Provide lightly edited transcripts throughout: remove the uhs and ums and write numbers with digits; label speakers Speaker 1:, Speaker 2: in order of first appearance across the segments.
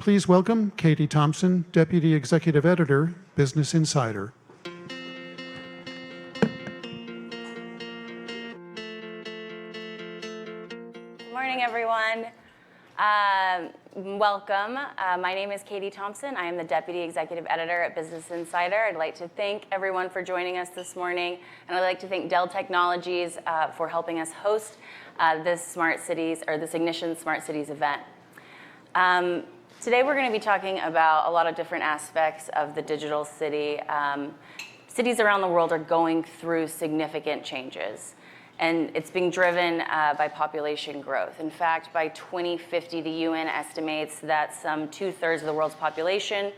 Speaker 1: Please welcome Katie Thompson, Deputy Executive Editor, Business Insider.
Speaker 2: Good morning, everyone. Welcome. My name is Katie Thompson. I am the Deputy Executive Editor at Business Insider. I'd like to thank everyone for joining us this morning, and I'd like to thank Dell Technologies for helping us host this Ignition Smart Cities event. Today we're going to be talking about a lot of different aspects of the digital city. Cities around the world are going through significant changes, and it's being driven by population growth. In fact, by 2050, the UN estimates that some 2/3 of the world's population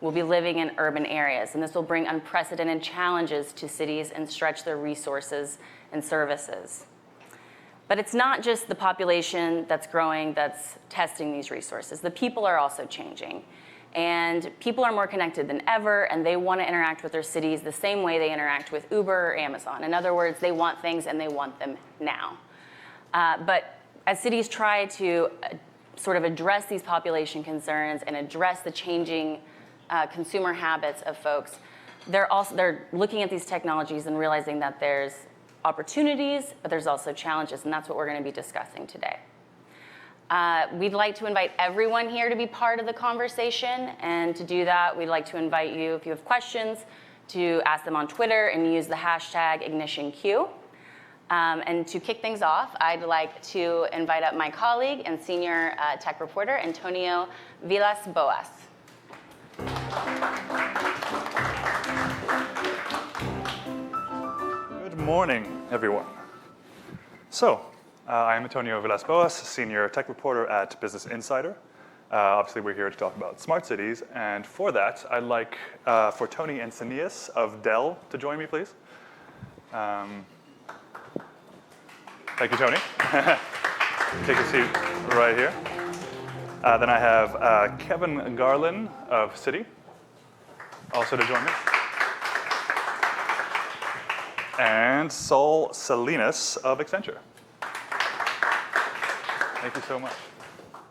Speaker 2: will be living in urban areas, and this will bring unprecedented challenges to cities and stretch their resources and services. But it's not just the population that's growing that's testing these resources. The people are also changing. And people are more connected than ever, and they want to interact with their cities the same way they interact with Uber or Amazon. In other words, they want things and they want them now. But as cities try to sort of address these population concerns and address the changing consumer habits of folks, they're looking at these technologies and realizing that there's opportunities, but there's also challenges, and that's what we're going to be discussing today. We'd like to invite everyone here to be part of the conversation, and to do that, we'd like to invite you, if you have questions, to ask them on Twitter and use the hashtag IgnitionQ. And to kick things off, I'd like to invite up my colleague and senior tech reporter, Antonio Villas-Boas.
Speaker 3: Good morning, everyone. So, I am Antonio Villas-Boas, senior tech reporter at Business Insider. Obviously, we're here to talk about smart cities, and for that, I'd like for Tony and Salinas of Dell to join me, please. Thank you, Tony. Take a seat right here. Then I have Kevin Garlan of Citi, also to join me. And Salinas of Accenture. Thank you so much.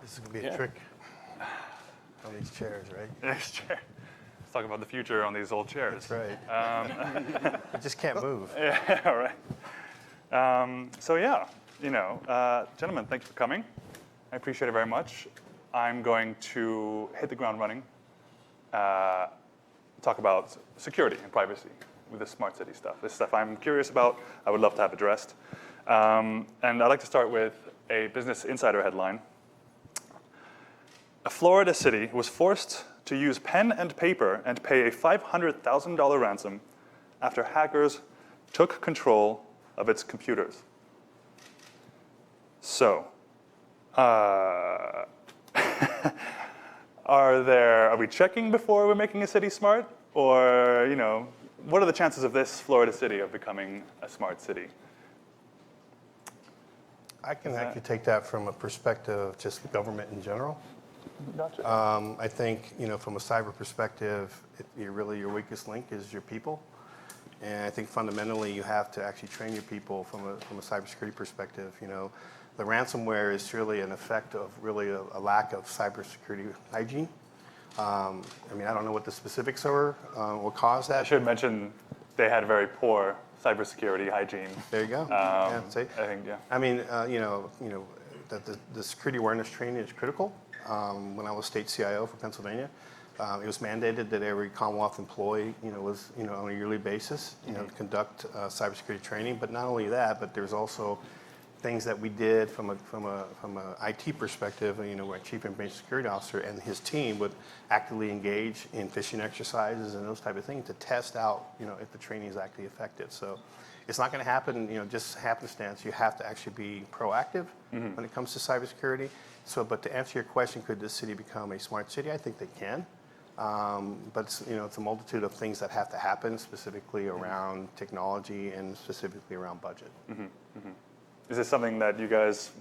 Speaker 4: This is going to be a trick on these chairs, right?
Speaker 3: Next chair. Let's talk about the future on these old chairs.
Speaker 4: That's right. You just can't move.
Speaker 3: Yeah, all right. So yeah, gentlemen, thanks for coming. I appreciate it very much. I'm going to hit the ground running, talk about security and privacy with the smart city stuff. This stuff I'm curious about, I would love to have addressed. And I'd like to start with a Business Insider headline. A Florida city was forced to use pen and paper and pay a $500,000 ransom after hackers took control of its computers. So, are we checking before we're making a city smart? Or, what are the chances of this Florida city of becoming a smart city?
Speaker 4: I can actually take that from a perspective of just government in general.
Speaker 3: Gotcha.
Speaker 4: I think, from a cyber perspective, your weakest link is your people. And I think fundamentally you have to actually train your people from a cybersecurity perspective. The ransomware is really an effect of really a lack of cybersecurity hygiene. I don't know what the specifics are, what caused that.
Speaker 3: I should mention they had very poor cybersecurity hygiene.
Speaker 4: There you go.
Speaker 3: I think,
Speaker 4: The security awareness training is critical. When I was state CIO for Pennsylvania, it was mandated that every Commonwealth employee, was, on a yearly basis, conduct cybersecurity training. But not only that, but there's also things that we did from a IT perspective. Our chief information security officer and his team would actively engage in phishing exercises and those type of things to test out, if the training is actually effective. So it's not going to happen, just happenstance. You have to actually be proactive when it comes to cybersecurity. So, but to answer your question, could this city become a smart city? I think they can. But it's a multitude of things that have to happen, specifically around technology and specifically around budget.
Speaker 3: Is this something that you guys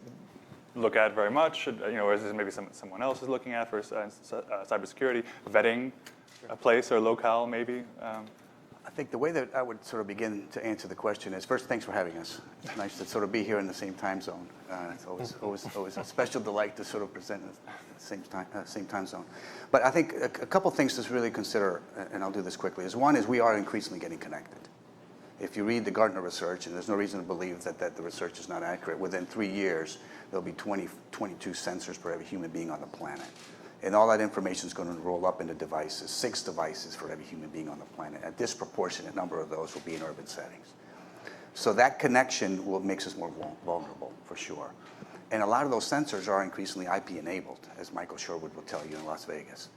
Speaker 3: look at very much, or is this maybe someone else is looking at for cybersecurity, vetting a place or locale maybe?
Speaker 5: I think the way that I would sort of begin to answer the question is, first, thanks for having us. It's nice to sort of be here in the same time zone. It's always a special delight to sort of present at the same time zone. But I think a couple things to really consider, and I'll do this quickly, is one is we are increasingly getting connected. If you read the Gartner research, and there's no reason to believe that the research is not accurate, within 3 years, there'll be 22 sensors for every human being on the planet. And all that information is going to roll up into devices, 6 devices for every human being on the planet. A disproportionate number of those will be in urban settings. So that connection makes us more vulnerable, for sure. And a lot of those sensors are increasingly IP enabled, as Michael Sherwood will tell you in Las Vegas,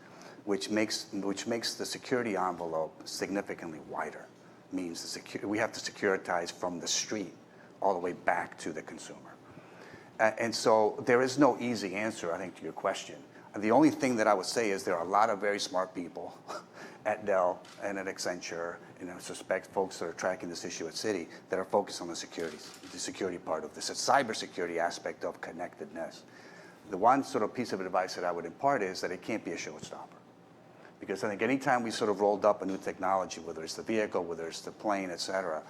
Speaker 5: which makes the security envelope significantly wider. Means we have to securitize from the street all the way back to the consumer. And so there is no easy answer, I think, to your question. The only thing that I would say is there are a lot of very smart people at Dell and at Accenture, and I suspect folks that are tracking this issue at Citi that are focused on the security part of this, the cybersecurity aspect of connectedness. The one sort of piece of advice that I would impart is that it can't be a showstopper. Because I think anytime we sort of rolled up a new technology, whether it's the vehicle, whether it's the plane, et cetera,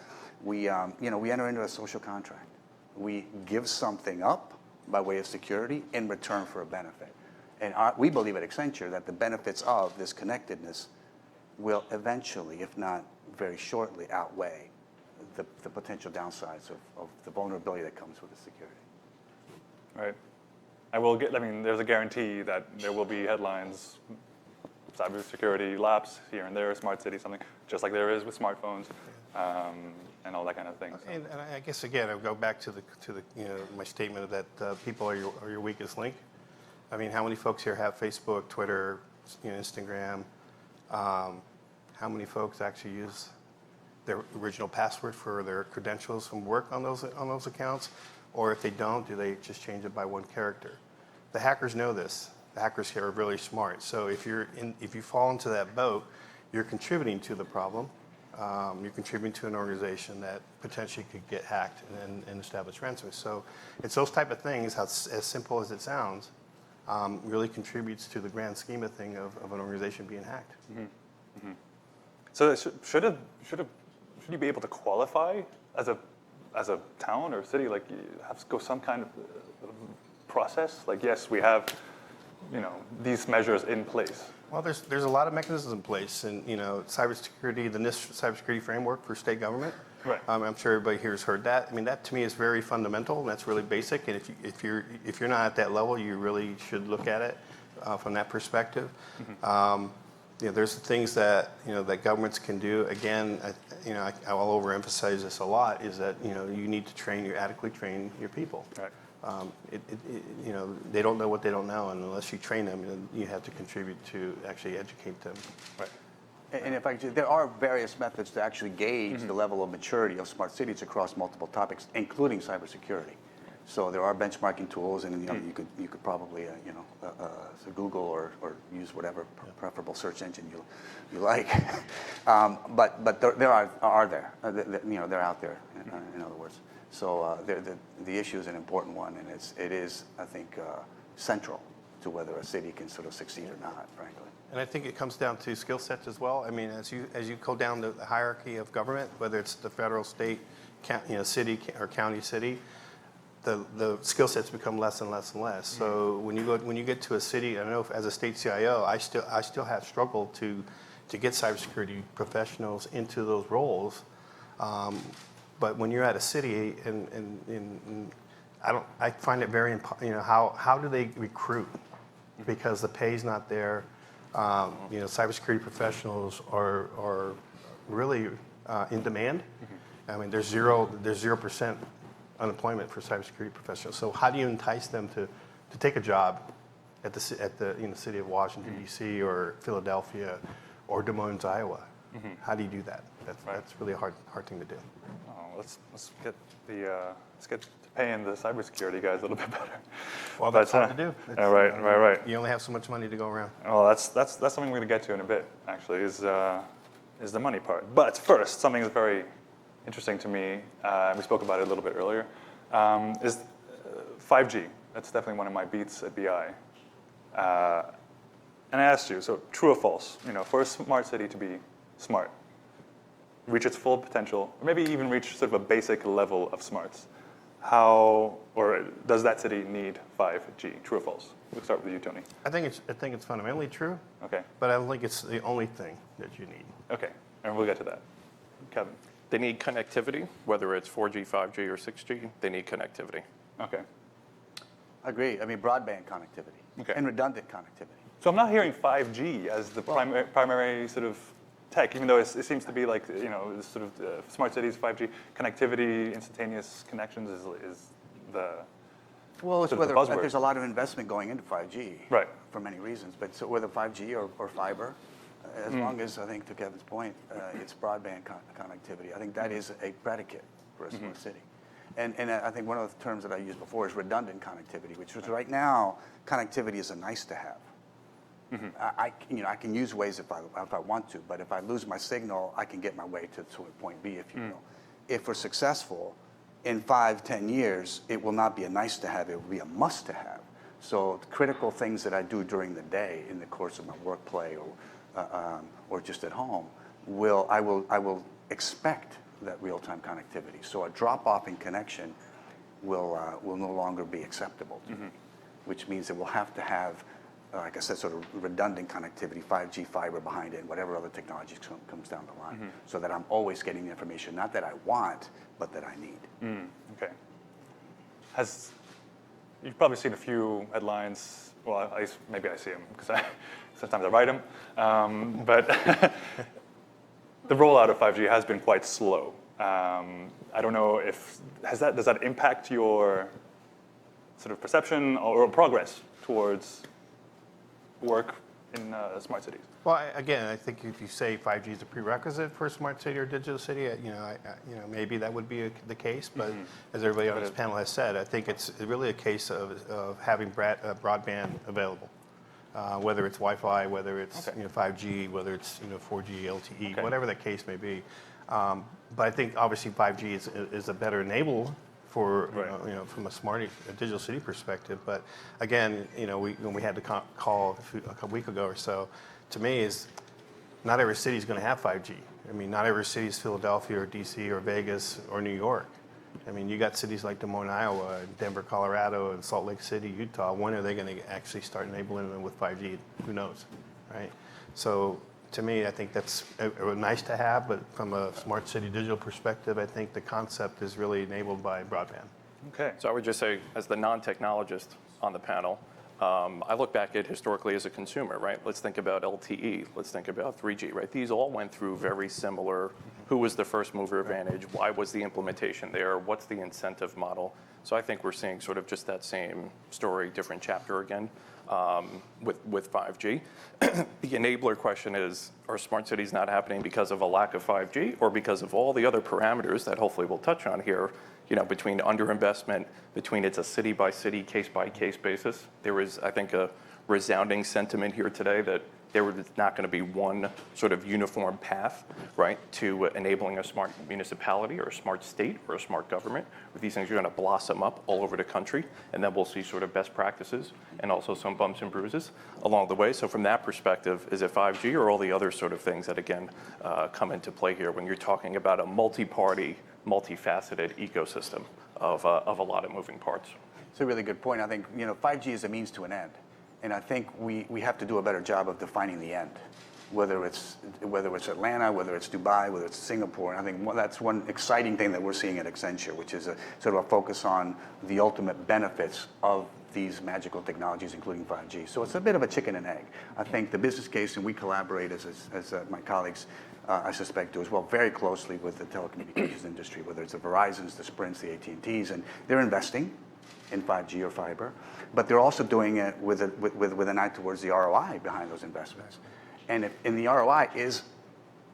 Speaker 5: we enter into a social contract. We give something up by way of security in return for a benefit. And we believe at Accenture that the benefits of this connectedness will eventually, if not very shortly, outweigh the potential downsides of the vulnerability that comes with the security.
Speaker 3: Right. There's a guarantee that there will be headlines, cybersecurity lapse here and there, smart city, something, just like there is with smartphones, and all that kind of thing. So.
Speaker 4: And I guess, again, I'll go back to the my statement that people are your weakest link. I mean, how many folks here have Facebook, Twitter, Instagram? How many folks actually use their original password for their credentials from work on those accounts? Or if they don't, do they just change it by one character? The hackers know this. The hackers here are really smart. So if you fall into that boat, you're contributing to the problem. You're contributing to an organization that potentially could get hacked and establish ransomware. So it's those type of things, as simple as it sounds, really contributes to the grand scheme of thing of an organization being hacked.
Speaker 3: Mm-hmm. Mm-hmm. So should you be able to qualify as a town or city? Like, you have to go some kind of process? Like, yes, we have these measures in place.
Speaker 4: Well, there's a lot of mechanisms in place, and cybersecurity, the NIST cybersecurity framework for state government.
Speaker 3: Right.
Speaker 4: I'm sure everybody here has heard that. I mean, that to me is very fundamental, and that's really basic. And if you're not at that level, you really should look at it from that perspective. Mm-hmm. There's things that that governments can do. Again, I'll overemphasize this a lot. Is that you need to adequately train your people.
Speaker 3: Right.
Speaker 4: They don't know what they don't know, and unless you train them, you have to contribute to actually educate them.
Speaker 3: Right.
Speaker 5: And in fact, there are various methods to actually gauge the level of maturity of smart cities across multiple topics, including cybersecurity. So there are benchmarking tools, and you could probably so Google or use whatever preferable search engine you like. But they're out there. They're out there. In other words. So the issue is an important one, and it is, I think, central to whether a city can sort of succeed or not, frankly.
Speaker 4: And I think it comes down to skill sets as well. I mean, as you go down the hierarchy of government, whether it's the federal, state, city or county, city, the skill sets become less and less and less. So when you get to a city, I know as a state CIO, I still have struggled to get cybersecurity professionals into those roles. But when you're at a city, and I find it very how do they recruit? Because the pay's not there. Cybersecurity professionals are really in demand. Mm-hmm. I mean, there's 0% unemployment for cybersecurity professionals. So how do you entice them to take a job at the city of Washington D.C. or Philadelphia or Des Moines, Iowa? Mm-hmm. How do you do that? That's really a hard thing to do.
Speaker 3: Let's get to paying the cybersecurity guys a little bit better.
Speaker 4: Well, that's hard to do.
Speaker 3: Right.
Speaker 4: You only have so much money to go around.
Speaker 3: Well, that's something we're going to get to in a bit. Actually, is the money part. But first, something that's very interesting to me. We spoke about it a little bit earlier. Is 5G. That's definitely one of my beats at BI. And I asked you, so true or false? For a smart city to be smart, reach its full potential, or maybe even reach sort of a basic level of smarts, how or does that city need 5G? True or false? We'll start with you, Tony.
Speaker 4: I think it's fundamentally true,
Speaker 3: Okay.
Speaker 4: but I don't think it's the only thing that you need.
Speaker 3: Okay. And we'll get to that. Kevin.
Speaker 6: They need connectivity, whether it's 4G, 5G, or 6G, they need connectivity.
Speaker 3: Okay.
Speaker 5: I agree. I mean, broadband connectivity
Speaker 3: Okay.
Speaker 5: and redundant connectivity.
Speaker 3: So I'm not hearing 5G as the primary sort of tech, even though it seems to be like, this sort of smart cities, 5G connectivity, instantaneous connections is the
Speaker 5: Well, it's
Speaker 3: sort of the
Speaker 5: whether
Speaker 3: buzzword.
Speaker 5: there's a lot of investment going into 5G,
Speaker 3: Right.
Speaker 5: for many reasons. But so whether 5G or fiber, as long as I think to Kevin's point, it's broadband connectivity. I think that is a predicate for a smart city. And I think one of the terms that I used before is redundant connectivity, which is right now connectivity is a nice to have. I can use Waze if I want to, but if I lose my signal, I can get my way to point B, if you will. If we're successful, in 5-10 years, it will not be a nice to have, it will be a must to have. So critical things that I do during the day in the course of my work play or just at home, I will expect that real-time connectivity. So a drop-off in connection will no longer be acceptable to me, which means that we'll have to have, like I said, sort of redundant connectivity, 5G fiber behind it, and whatever other technology comes down the line, so that I'm always getting the information, not that I want, but that I need.
Speaker 3: Okay. You've probably seen a few headlines. Well, maybe I see them because sometimes I write them. But the rollout of 5G has been quite slow. I don't know if does that impact your sort of perception or progress towards work in smart cities?
Speaker 4: Well, again, I think if you say 5G is a prerequisite for a smart city or digital city, maybe that would be the case. But as everybody on this panel has said, I think it's really a case of having broadband available, whether it's Wi-Fi, whether it's 5G, whether it's 4G, LTE, whatever the case may be. But I think obviously 5G is a better enabler for from a digital city perspective. But again, when we had the call a week ago or so, to me is not every city is going to have 5G. I mean, not every city is Philadelphia or DC or Vegas or New York. I mean, you got cities like Des Moines, Iowa, and Denver, Colorado, and Salt Lake City, Utah. When are they going to actually start enabling them with 5G? Who knows, right? So to me, I think that's nice to have, but from a smart city digital perspective, I think the concept is really enabled by broadband.
Speaker 3: Okay.
Speaker 6: So I would just say, as the non-technologist on the panel, I look back at historically as a consumer, right? Let's think about LTE. Let's think about 3G, right? These all went through very similar, who was the first mover advantage? Why was the implementation there? What's the incentive model? So I think we're seeing sort of just that same story, different chapter again with 5G. The enabler question is, are smart cities not happening because of a lack of 5G or because of all the other parameters that hopefully we'll touch on here, between underinvestment, between it's a city-by-city, case-by-case basis? There is, I think, a resounding sentiment here today that there is not going to be one sort of uniform path, right, to enabling a smart municipality or a smart state or a smart government. These things are going to blossom up all over the country, and then we'll see sort of best practices and also some bumps and bruises along the way. So from that perspective, is it 5G or all the other sort of things that, again, come into play here when you're talking about a multi-party, multifaceted ecosystem of a lot of moving parts?
Speaker 5: It's a really good point. I think 5G is a means to an end. And I think we have to do a better job of defining the end, whether it's Atlanta, whether it's Dubai, whether it's Singapore. And I think that's one exciting thing that we're seeing at Accenture, which is a sort of a focus on the ultimate benefits of these magical technologies, including 5G. So it's a bit of a chicken and egg. I think the business case, and we collaborate as my colleagues, I suspect, do as well, very closely with the telecommunications industry, whether it's the Verizons, the Sprints, the AT&Ts, and they're investing in 5G or fiber, but they're also doing it with an eye towards the ROI behind those investments. And the ROI is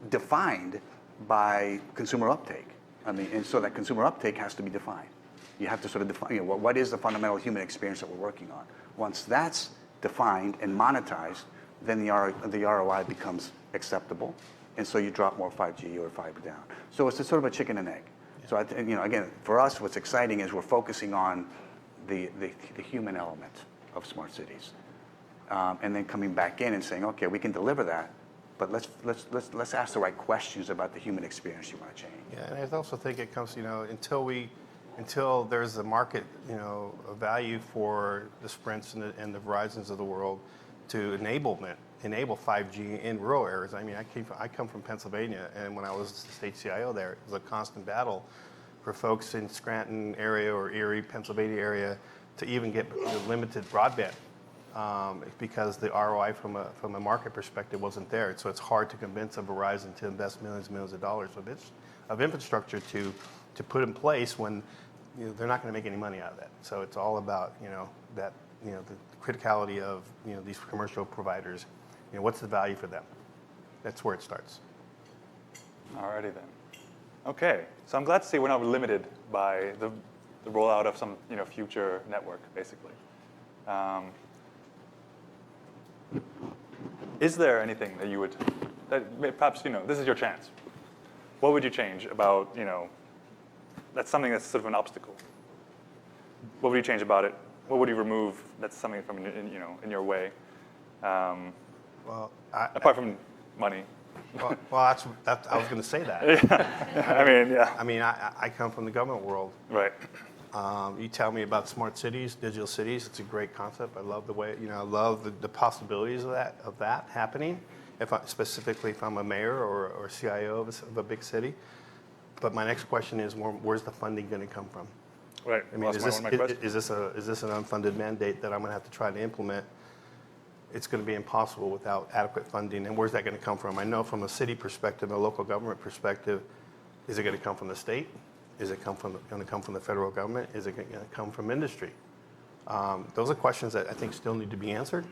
Speaker 5: defined by consumer uptake. I mean, and so that consumer uptake has to be defined. You have to sort of define, what is the fundamental human experience that we're working on? Once that's defined and monetized, then the ROI becomes acceptable, and so you drop more 5G or fiber down. So it's a sort of a chicken and egg. So again, for us, what's exciting is we're focusing on the human element of smart cities, and then coming back in and saying, okay, we can deliver that, but let's ask the right questions about the human experience you want to change.
Speaker 4: Yeah, and I also think it comes, until there's a market, a value for the Sprints and the Verizons of the world to enable 5G in rural areas. I mean, I come from Pennsylvania, and when I was the state CIO there, it was a constant battle for folks in Scranton area or Erie, Pennsylvania area to even get limited broadband. Because the ROI from a market perspective wasn't there. So it's hard to convince a Verizon to invest millions and millions of dollars of infrastructure to put in place when they're not going to make any money out of that. So it's all about the criticality of these commercial providers. What's the value for them? That's where it starts.
Speaker 3: Alrighty then. Okay, so I'm glad to see we're not limited by the rollout of some future network, basically. Is there anything that you would, perhaps this is your chance? What would you change about that's something that's sort of an obstacle? What would you change about it? What would you remove that's something from in your way? Apart from money.
Speaker 4: Well, that's I was going to say that.
Speaker 3: Yeah.
Speaker 4: I mean, I come from the government world.
Speaker 3: Right.
Speaker 4: You tell me about smart cities, digital cities. It's a great concept. I love the way, I love the possibilities of that happening. Specifically, if I'm a mayor or CIO of a big city. But my next question is, where's the funding going to come from?
Speaker 3: Right.
Speaker 4: I mean, is this an unfunded mandate that I'm going to have to try to implement? It's going to be impossible without adequate funding. And where's that going to come from? I know from a city perspective, a local government perspective, is it going to come from the state? Is it going to come from the federal government? Is it going to come from industry? Those are questions that I think still need to be answered.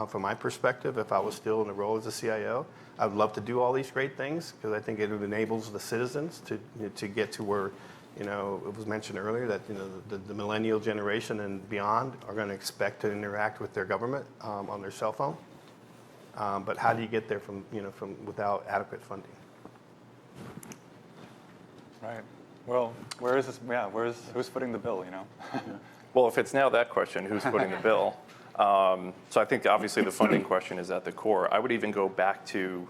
Speaker 4: From my perspective, if I was still in the role as a CIO, I would love to do all these great things because I think it enables the citizens to get to where, it was mentioned earlier that the millennial generation and beyond are going to expect to interact with their government on their cell phone. But how do you get there from without adequate funding?
Speaker 3: Right. Well, where is this? Yeah, who's footing the bill?
Speaker 6: Well, if it's now that question, who's footing the bill? So I think obviously the funding question is at the core. I would even go back to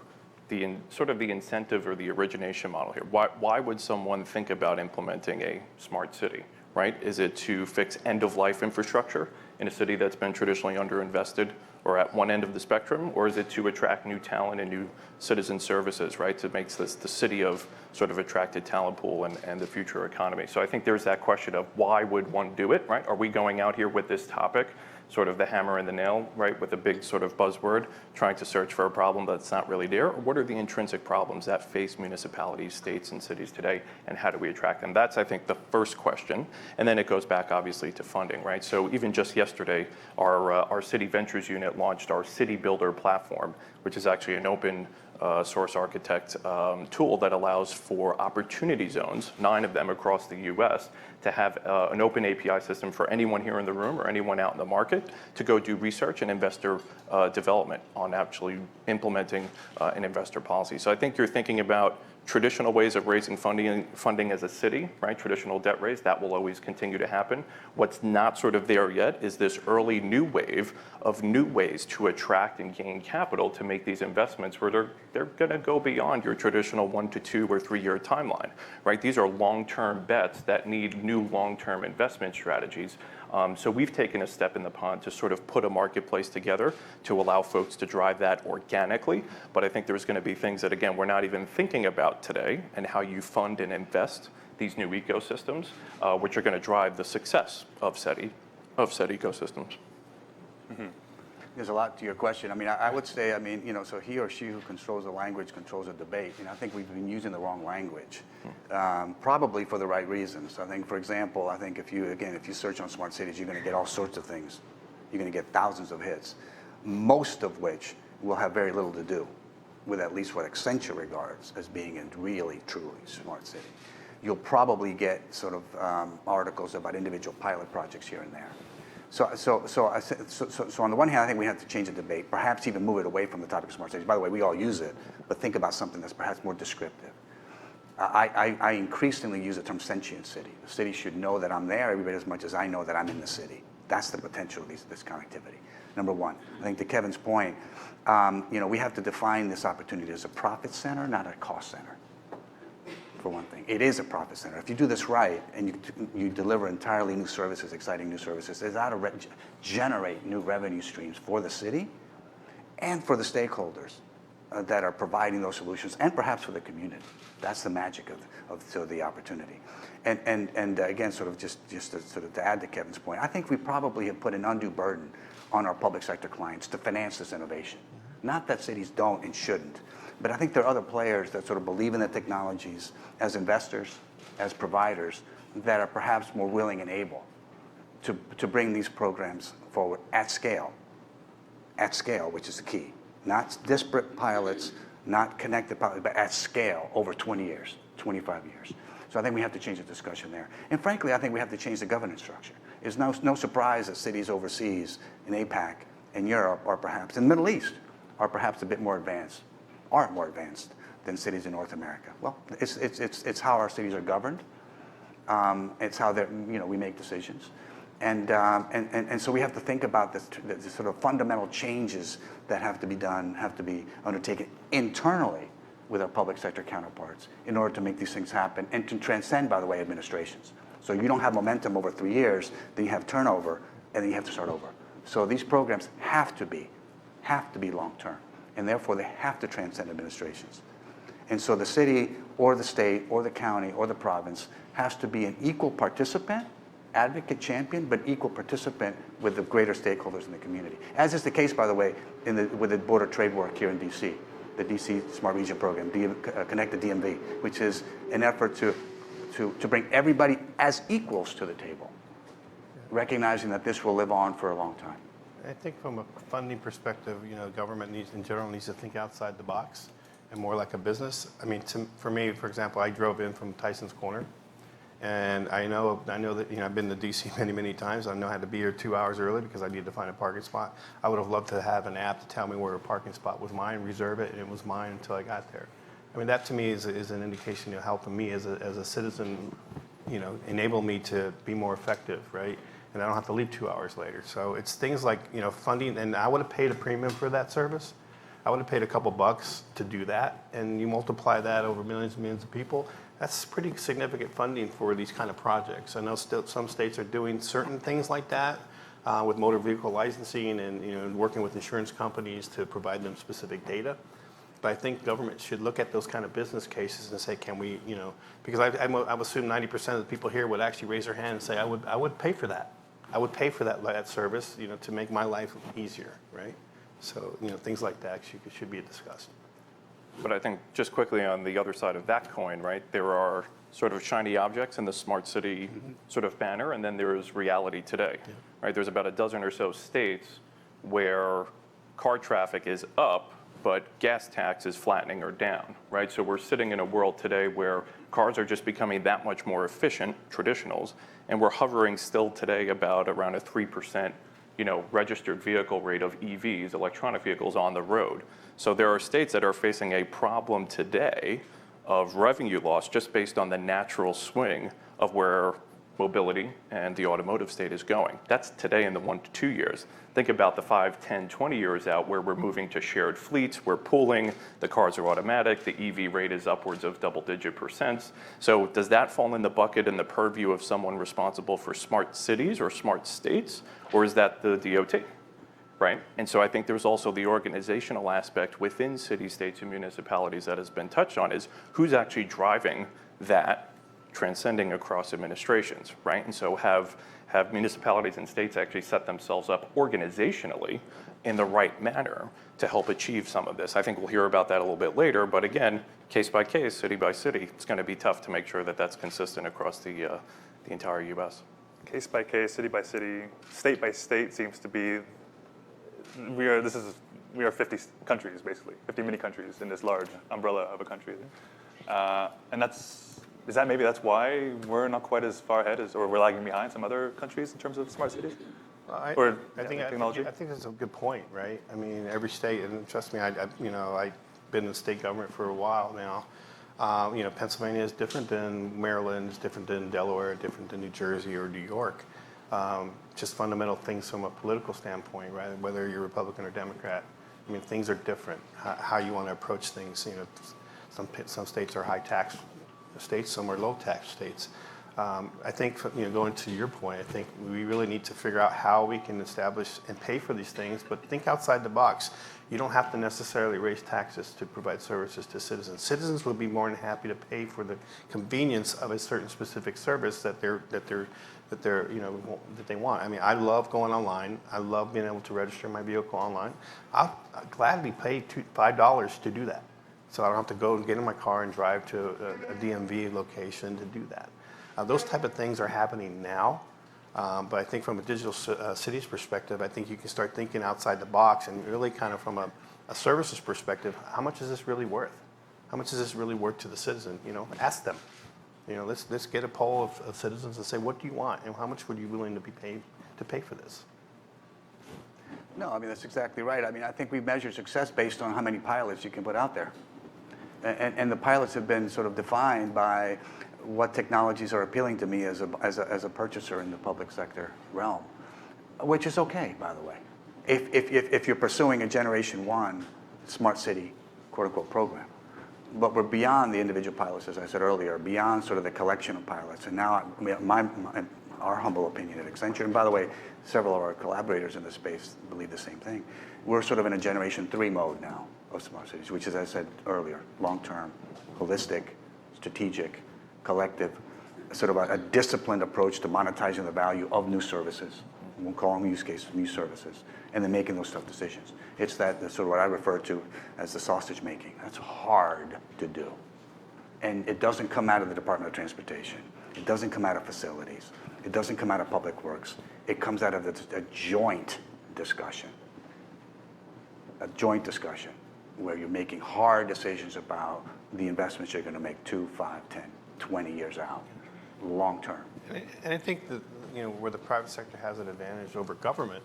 Speaker 6: the sort of the incentive or the origination model here. Why would someone think about implementing a smart city, right? Is it to fix end-of-life infrastructure in a city that's been traditionally underinvested or at one end of the spectrum, or is it to attract new talent and new citizen services, right, to make this the city of sort of attracted talent pool and the future economy? So I think there's that question of why would one do it, right? Are we going out here with this topic, sort of the hammer and the nail, right, with a big sort of buzzword, trying to search for a problem that's not really there? Or what are the intrinsic problems that face municipalities, states, and cities today, and how do we attract them? That's, I think, the first question. And then it goes back, obviously, to funding, right? So even just yesterday, our City Ventures unit launched our City Builder platform, which is actually an open source architect tool that allows for opportunity zones, 9 of them across the US, to have an open API system for anyone here in the room or anyone out in the market to go do research and investor development on actually implementing an investor policy. So I think you're thinking about traditional ways of raising funding as a city, right? Traditional debt raise, that will always continue to happen. What's not sort of there yet is this early new wave of new ways to attract and gain capital to make these investments where they're going to go beyond your traditional 1 to 2 or 3 year timeline, right? These are long-term bets that need new long-term investment strategies. So we've taken a step in the pond to sort of put a marketplace together to allow folks to drive that organically. But I think there's going to be things that, again, we're not even thinking about today, and how you fund and invest these new ecosystems, which are going to drive the success of said ecosystems.
Speaker 5: Mm-hmm. There's a lot to your question. I mean, I would say, so he or she who controls the language controls the debate. I think we've been using the wrong language, probably for the right reasons. I think, for example, if you search on smart cities, you're going to get all sorts of things. You're going to get thousands of hits, most of which will have very little to do with at least what Accenture regards as being a really, truly smart city. You'll probably get sort of articles about individual pilot projects here and there. So on the one hand, I think we have to change the debate, perhaps even move it away from the topic of smart cities. By the way, we all use it, but think about something that's perhaps more descriptive. I increasingly use the term sentient city. The city should know that I'm there every bit as much as I know that I'm in the city. That's the potential of this connectivity. Number one. I think to Kevin's point, we have to define this opportunity as a profit center, not a cost center. For one thing, it is a profit center. If you do this right and you deliver entirely new services, exciting new services, it's how to generate new revenue streams for the city and for the stakeholders that are providing those solutions, and perhaps for the community. That's the magic of sort of the opportunity. And again, sort of just to add to Kevin's point, I think we probably have put an undue burden on our public sector clients to finance this innovation. Not that cities don't and shouldn't, but I think there are other players that sort of believe in the technologies as investors, as providers, that are perhaps more willing and able to bring these programs forward at scale, which is the key. Not disparate pilots, not connected pilots, but at scale over 20 years, 25 years. So I think we have to change the discussion there. And frankly, I think we have to change the governance structure. It's no surprise that cities overseas in APAC and Europe are perhaps, in the Middle East, are perhaps a bit more advanced, aren't more advanced than cities in North America. Well, it's how our cities are governed. It's how we make decisions. And so we have to think about the sort of fundamental changes that have to be done, have to be undertaken internally with our public sector counterparts in order to make these things happen and to transcend, by the way, administrations. So you don't have momentum over 3 years, then you have turnover, and then you have to start over. So these programs have to be long-term, and therefore they have to transcend administrations. And so the city or the state or the county or the province has to be an equal participant, advocate, champion, but equal participant with the greater stakeholders in the community. As is the case, by the way, with the border trade work here in D.C., the D.C. Smart Region Program, Connect the DMV, which is an effort to bring everybody as equals to the table, recognizing that this will live on for a long time.
Speaker 4: I think from a funding perspective, government in general needs to think outside the box and more like a business. I mean, for me, for example, I drove in from Tyson's Corner, and I know that I've been to DC many times. I know I had to be here 2 hours early because I needed to find a parking spot. I would have loved to have an app to tell me where a parking spot was mine, reserve it, and it was mine until I got there. I mean, that to me is an indication of helping me as a citizen, enable me to be more effective, right? And I don't have to leave 2 hours later. So it's things like, funding, and I would have paid a premium for that service. I would have paid a couple bucks to do that, and you multiply that over millions and millions of people, that's pretty significant funding for these kind of projects. I know some states are doing certain things like that with motor vehicle licensing and working with insurance companies to provide them specific data. But I think government should look at those kind of business cases and say, can we, because I assume 90% of the people here would actually raise their hand and say, I would pay for that. I would pay for that service, to make my life easier, right? So, things like that should be discussed.
Speaker 6: But I think just quickly on the other side of that coin, right, there are sort of shiny objects in the smart city sort of banner, and then there's reality today, right? There's about a dozen or so states where car traffic is up, but gas tax is flattening or down, right? So we're sitting in a world today where cars are just becoming that much more efficient, traditionals, and we're hovering still today about around a 3%, registered vehicle rate of EVs, electronic vehicles on the road. So there are states that are facing a problem today of revenue loss just based on the natural swing of where mobility and the automotive state is going. That's today in the 1 to 2 years. Think about the 5, 10, 20 years out where we're moving to shared fleets, we're pooling, the cars are automatic, the EV rate is upwards of double-digit %. So does that fall in the bucket in the purview of someone responsible for smart cities or smart states, or is that the DOT? Right? And so I think there's also the organizational aspect within cities, states, and municipalities that has been touched on is who's actually driving that transcending across administrations, right? And so have municipalities and states actually set themselves up organizationally in the right manner to help achieve some of this. I think we'll hear about that a little bit later, but again, case by case, city by city, it's going to be tough to make sure that that's consistent across the entire U.S.
Speaker 3: Case by case, city by city, state by state seems to be. We are 50 countries, basically, 50 mini countries in this large umbrella of a country. And maybe that's why we're not quite as far ahead or we're lagging behind some other countries in terms of smart cities?
Speaker 4: I think
Speaker 3: technology?
Speaker 4: I think that's a good point, right? I mean, every state, and trust me, I've been in state government for a while now. Pennsylvania is different than Maryland, is different than Delaware, different than New Jersey or New York. just fundamental things from a political standpoint, right? Whether you're Republican or Democrat, I mean, things are different. How you want to approach things, you know, some states are high tax states, some are low tax states. I think, you know, going to your point, I think we really need to figure out how we can establish and pay for these things, but think outside the box. You don't have to necessarily raise taxes to provide services to citizens. Citizens would be more than happy to pay for the convenience of a certain specific service that they want. I mean, I love going online. I love being able to register my vehicle online. I'll gladly pay $5 to do that, so I don't have to go and get in my car and drive to a DMV location to do that. Those type of things are happening now, but I think from a digital cities perspective, I think you can start thinking outside the box and really kind of from a services perspective, how much is this really worth? How much is this really worth to the citizen? You know, ask them. You know, let's get a poll of citizens and say, what do you want, and how much would you be willing to pay for this?
Speaker 5: No, I mean, that's exactly right. I mean, I think we measure success based on how many pilots you can put out there. And the pilots have been sort of defined by what technologies are appealing to me as a purchaser in the public sector realm, which is okay, by the way. If you're pursuing a Generation 1 smart city, quote unquote, program. But we're beyond the individual pilots, as I said earlier, beyond sort of the collection of pilots. And now, our humble opinion at Accenture, and by the way, several of our collaborators in this space believe the same thing. We're sort of in a Generation 3 mode now of smart cities, which is, as I said earlier, long-term, holistic, strategic, collective, sort of a disciplined approach to monetizing the value of new services. We'll call them use cases, new services, and then making those tough decisions. It's that's sort of what I refer to as the sausage making. That's hard to do. And it doesn't come out of the Department of Transportation. It doesn't come out of facilities. It doesn't come out of public works. It comes out of a joint discussion. A joint discussion where you're making hard decisions about the investments you're going to make 2, 5, 10, 20 years out, long term.
Speaker 4: And I think that, you know, where the private sector has an advantage over government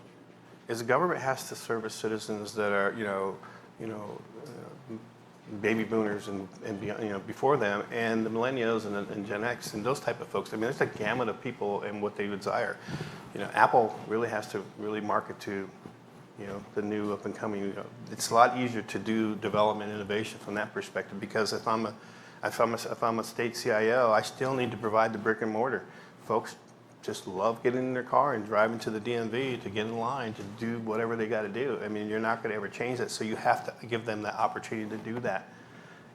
Speaker 4: is the government has to service citizens that are, baby boomers and beyond, you know, before them, and the millennials and Gen X and those type of folks. I mean, there's a gamut of people and what they desire. You know, Apple really has to really market to, you know, the new up and coming. You know, it's a lot easier to do development innovation from that perspective, because if I'm a state CIO, I still need to provide the brick and mortar. Folks just love getting in their car and driving to the DMV to get in line to do whatever they got to do. I mean, you're not going to ever change that, so you have to give them the opportunity to do that.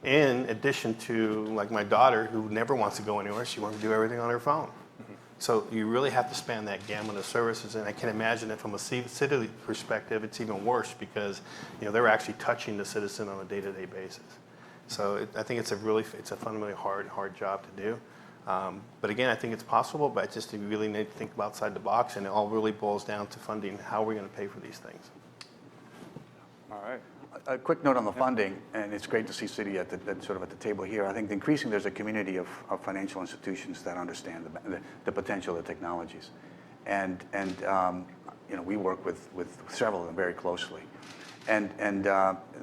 Speaker 4: In addition to, like my daughter, who never wants to go anywhere, she wants to do everything on her phone. Mm-hmm. So you really have to span that gamut of services, and I can imagine that from a city perspective, it's even worse because, you know, they're actually touching the citizen on a day-to-day basis. So I think it's a fundamentally hard job to do. But again, I think it's possible, but just you really need to think outside the box, and it all really boils down to funding. How are we going to pay for these things?
Speaker 3: All right.
Speaker 5: A quick note on the funding, and it's great to see Citi at the table here. I think increasingly there's a community of financial institutions that understand the potential of the technologies, and you know, we work with several of them very closely, and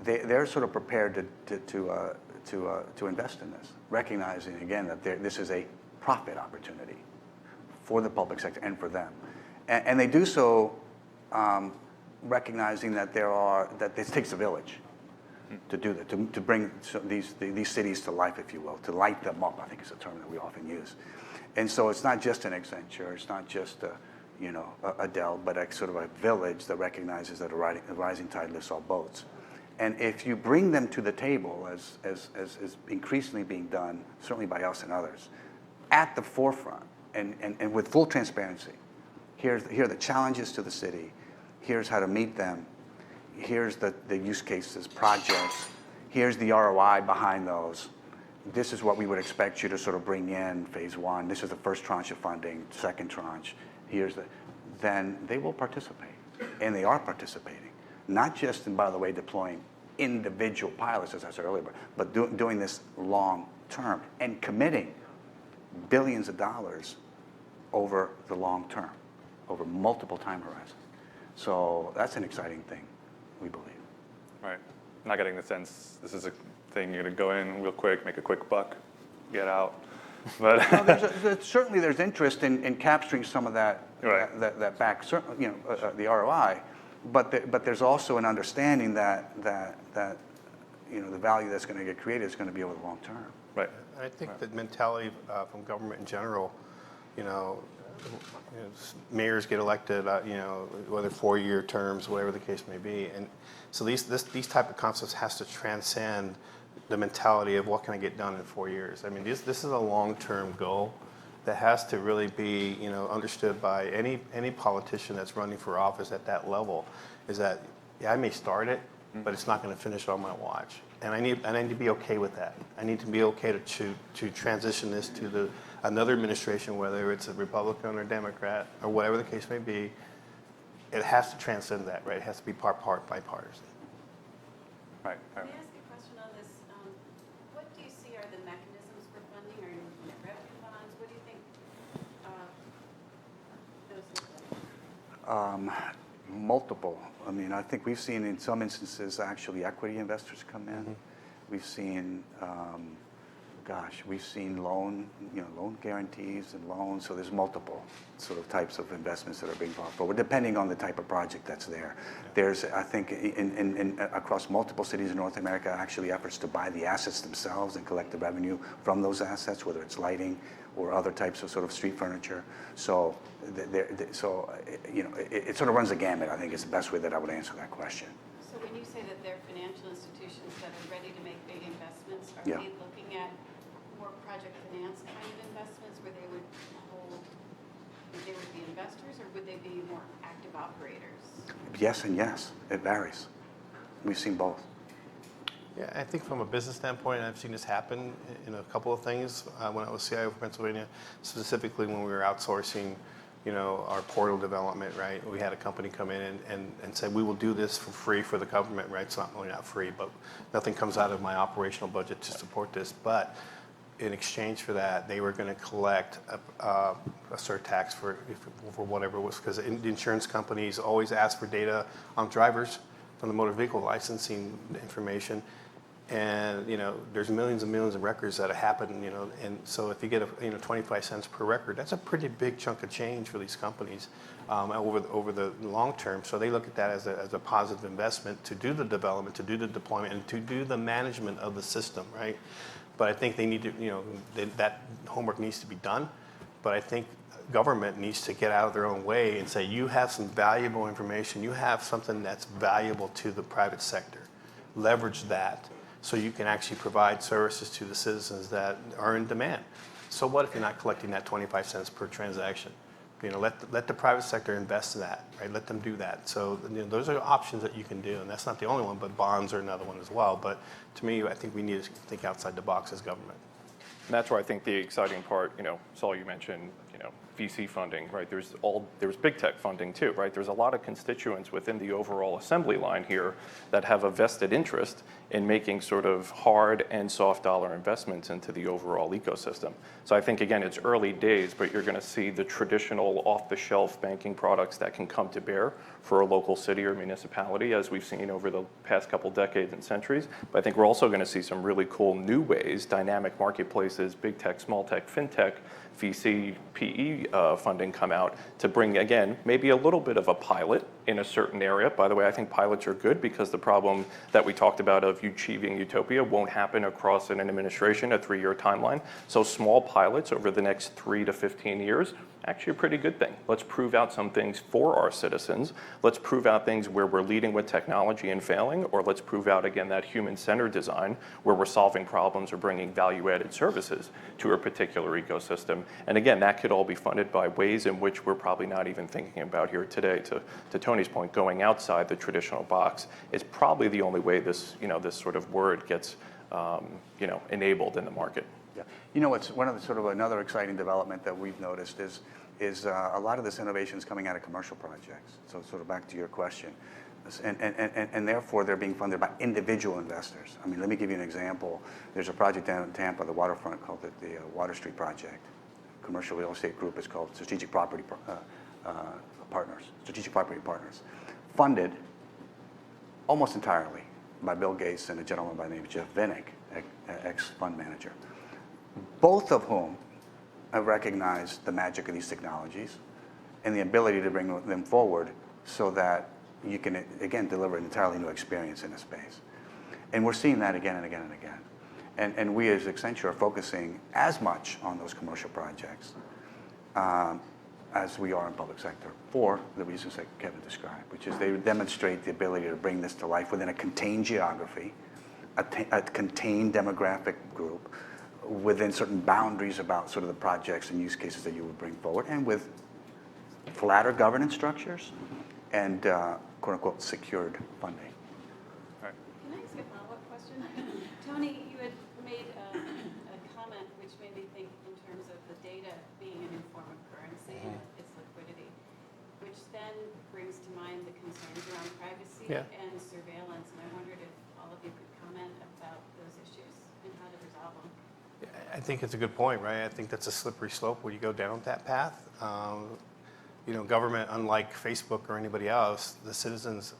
Speaker 5: they're sort of prepared to invest in this, recognizing again that this is a profit opportunity for the public sector and for them, and they do so recognizing that this takes a village to do that, to bring these cities to life, if you will, to light them up. I think is a term that we often use, and so it's not just an Accenture, it's not just a Dell, but a sort of a village that recognizes that a rising tide lifts all boats. And if you bring them to the table, as is increasingly being done, certainly by us and others, at the forefront and with full transparency, here are the challenges to the city, here's how to meet them, here's the use cases, projects, here's the ROI behind those, this is what we would expect you to sort of bring in phase 1, this is the first tranche of funding, second tranche, then they will participate, and they are participating. Not just, and by the way, deploying individual pilots, as I said earlier, but doing this long term and committing billions of dollars over the long term, over multiple time horizons. So that's an exciting thing, we believe.
Speaker 3: Right. Not getting the sense this is a thing you're going to go in real quick, make a quick buck, get out. But
Speaker 5: Certainly there's interest in capturing some of that
Speaker 3: Right.
Speaker 5: that back the ROI, but there's also an understanding that the value that's going to get created is going to be over the long term.
Speaker 3: Right.
Speaker 4: And I think that mentality from government in general, mayors get elected, whether 4-year terms, whatever the case may be, and so these type of concepts has to transcend the mentality of what can I get done in 4 years. I mean, this is a long-term goal that has to really be understood by any politician that's running for office at that level. Is that I may start it, but it's not going to finish on my watch, and I need to be okay with that. I need to be okay to transition this to another administration, whether it's a Republican or Democrat or whatever the case may be. It has to transcend that, right? It has to be bipartisan.
Speaker 3: Right.
Speaker 7: Can I ask a question on this? What do you see are the mechanisms for funding? Are you looking at revenue bonds? What do you think those look like?
Speaker 5: Multiple. I mean, I think we've seen in some instances actually equity investors come in. We've seen, we've seen loan guarantees and loans. So there's multiple sort of types of investments that are being brought forward, depending on the type of project that's there. There's, I think, in across multiple cities in North America, actually efforts to buy the assets themselves and collect the revenue from those assets, whether it's lighting or other types of sort of street furniture. So, it sort of runs the gamut. I think is the best way that I would answer that question.
Speaker 7: So when you say that they're financial institutions that are ready to make big investments, are
Speaker 5: Yeah.
Speaker 7: they looking at more project finance kind of investments where they would be investors, or would they be more active operators?
Speaker 5: Yes and yes. It varies. We've seen both.
Speaker 4: Yeah, I think from a business standpoint, I've seen this happen in a couple of things. When I was CIO for Pennsylvania, specifically when we were outsourcing, our portal development, right? We had a company come in and say, we will do this for free for the government, right? It's not really not free, but nothing comes out of my operational budget to support this. But in exchange for that, they were going to collect a surtax for whatever it was, because the insurance companies always ask for data on drivers from the motor vehicle licensing information. And there's millions and millions of records that happen, and so if you get 25 cents per record, that's a pretty big chunk of change for these companies over the long term. So they look at that as a positive investment to do the development, to do the deployment, and to do the management of the system, right? But I think they need to, that homework needs to be done. But I think government needs to get out of their own way and say, you have some valuable information, you have something that's valuable to the private sector. Leverage that so you can actually provide services to the citizens that are in demand. So what if you're not collecting that 25 cents per transaction? Let the private sector invest in that, right? Let them do that. So those are options that you can do, and that's not the only one, but bonds are another one as well. But to me, I think we need to think outside the box as government.
Speaker 6: And that's where I think the exciting part, Saul, you mentioned, VC funding, right? There's big tech funding too, right? There's a lot of constituents within the overall assembly line here that have a vested interest in making sort of hard and soft dollar investments into the overall ecosystem. So I think, again, it's early days, but you're going to see the traditional off-the-shelf banking products that can come to bear for a local city or municipality, as we've seen over the past couple decades and centuries. But I think we're also going to see some really cool new ways, dynamic marketplaces, big tech, small tech, fintech, VC, PE funding come out to bring, again, maybe a little bit of a pilot in a certain area. By the way, I think pilots are good because the problem that we talked about of achieving utopia won't happen across an administration, a 3-year timeline. So small pilots over the next 3 to 15 years, actually a pretty good thing. Let's prove out some things for our citizens. Let's prove out things where we're leading with technology and failing, or let's prove out, again, that human-centered design where we're solving problems or bringing value-added services to a particular ecosystem. And again, that could all be funded by ways in which we're probably not even thinking about here today. To Tony's point, going outside the traditional box is probably the only way this, this sort of word gets, enabled in the market.
Speaker 5: Yeah, it's one of the sort of another exciting development that we've noticed is a lot of this innovation is coming out of commercial projects. So sort of back to your question, and therefore they're being funded by individual investors. I mean, let me give you an example. There's a project down in Tampa, the waterfront, called the Water Street Project. Commercial real estate group is called Strategic Property Partners, funded almost entirely by Bill Gates and a gentleman by the name of Jeff Vinnick, ex-fund manager, both of whom have recognized the magic of these technologies and the ability to bring them forward so that you can, again, deliver an entirely new experience in a space. And we're seeing that again and again and again. And we as Accenture are focusing as much on those commercial projects as we are in public sector for the reasons that Kevin described, which is they demonstrate the ability to bring this to life within a contained geography, a contained demographic group, within certain boundaries about sort of the projects and use cases that you would bring forward, and with flatter governance structures and quote unquote secured funding.
Speaker 7: Can I ask a follow-up question? Tony, you had made a comment which made me think in terms of the data being a new form of currency and its liquidity, which then brings to mind the concerns around privacy and surveillance. And I wondered if all of you could comment about those issues and how to resolve them.
Speaker 4: I think it's a good point, right? I think that's a slippery slope when you go down that path. Government, unlike Facebook or anybody else, the citizens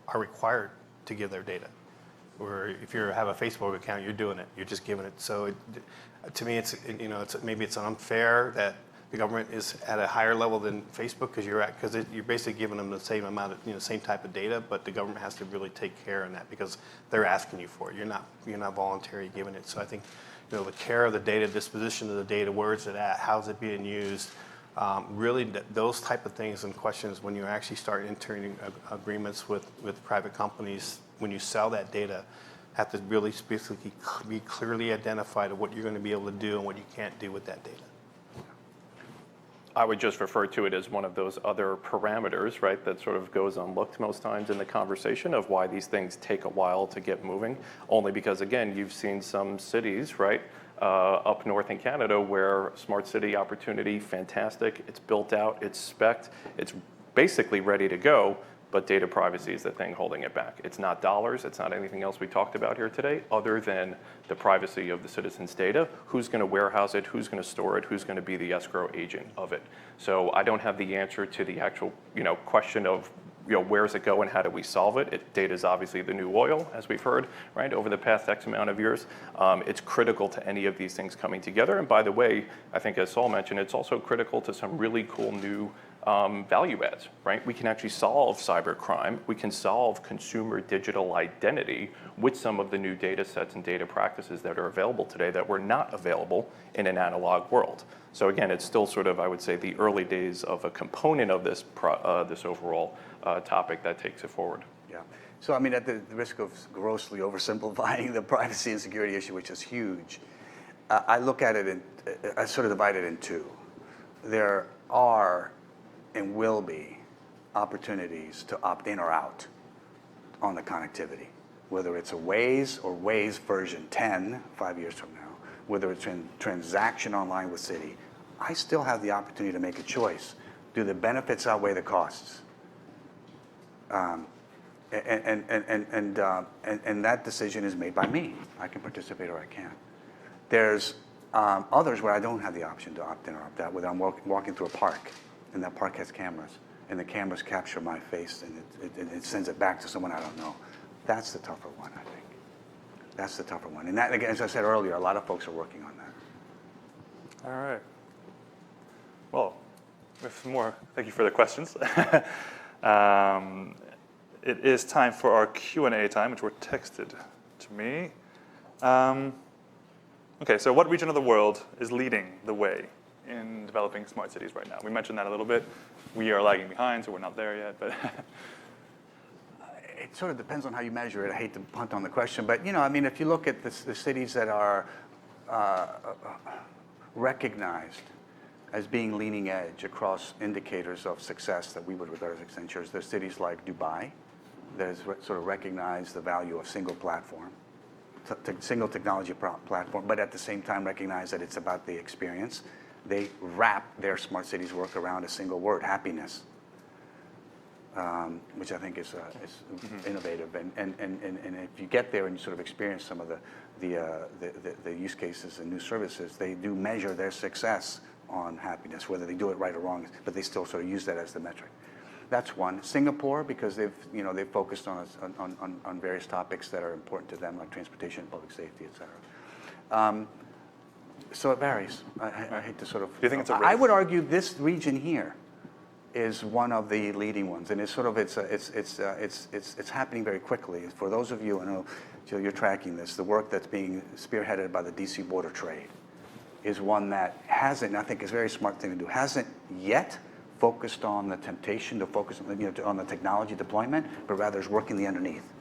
Speaker 4: are required to give their data. Or if you have a Facebook account, you're doing it. You're just giving it. So to me, maybe it's unfair that the government is at a higher level than Facebook because you're basically giving them the same amount of same type of data, but the government has to really take care of that because they're asking you for it. You're not voluntarily giving it. So I think the care of the data, disposition of the data, where is it at, how's it being used, really those type of things and questions when you actually start entering agreements with private companies, when you sell that data, have to really specifically be clearly identified of what you're going to be able to do and what you can't do with that data.
Speaker 6: I would just refer to it as one of those other parameters, right, that sort of goes unlooked most times in the conversation of why these things take a while to get moving. Only because, again, you've seen some cities, right, up north in Canada where smart city opportunity, fantastic, it's built out, it's spec'd, it's basically ready to go, but data privacy is the thing holding it back. It's not dollars, it's not anything else we talked about here today, other than the privacy of the citizens' data. Who's going to warehouse it, who's going to store it, who's going to be the escrow agent of it. So I don't have the answer to the actual question of where's it go and how do we solve it. Data is obviously the new oil, as we've heard, right, over the past X amount of years. It's critical to any of these things coming together. And by the way, I think as Saul mentioned, it's also critical to some really cool new value adds, right? We can actually solve cybercrime. We can solve consumer digital identity with some of the new data sets and data practices that are available today that were not available in an analog world. So again, it's still sort of, I would say, the early days of a component of this this overall topic that takes it forward.
Speaker 5: Yeah. So I mean, at the risk of grossly oversimplifying the privacy and security issue, which is huge, I look at it I sort of divide it in two. There are and will be opportunities to opt in or out on the connectivity, whether it's a Waze or Waze version 10 5 years from now, whether it's in transaction online with Citi. I still have the opportunity to make a choice. Do the benefits outweigh the costs? And that decision is made by me. I can participate or I can't. There's others where I don't have the option to opt in or opt out, whether I'm walking through a park and that park has cameras and the cameras capture my face and it sends it back to someone I don't know. That's the tougher one, I think. That's the tougher one. And that, again, as I said earlier, a lot of folks are working on that.
Speaker 3: All right. Well, with some more, thank you for the questions. It is time for our Q&A time, which were texted to me. Okay, so what region of the world is leading the way in developing smart cities right now? We mentioned that a little bit. We are lagging behind, so we're not there yet. But
Speaker 5: it sort of depends on how you measure it. I hate to punt on the question, but I mean, if you look at the cities that are recognized as being leading edge across indicators of success that we would regard as Accenture, there's cities like Dubai that has sort of recognized the value of single platform, single technology platform, but at the same time recognize that it's about the experience. They wrap their smart cities work around a single word, happiness, which I think is innovative. And if you get there and you sort of experience some of the use cases and new services, they do measure their success on happiness, whether they do it right or wrong, but they still sort of use that as the metric. That's one. Singapore, because they've focused on various topics that are important to them, like transportation, public safety, et cetera. So it varies. I hate to sort of.
Speaker 3: Do you think it's a race?
Speaker 5: I would argue this region here is one of the leading ones, and it's sort of it's happening very quickly. For those of you, I know, Jill, you're tracking this. The work that's being spearheaded by the DC Board of Trade is one that hasn't, I think, is a very smart thing to do. Hasn't yet focused on the temptation to focus on the technology deployment, but rather is working the underneath.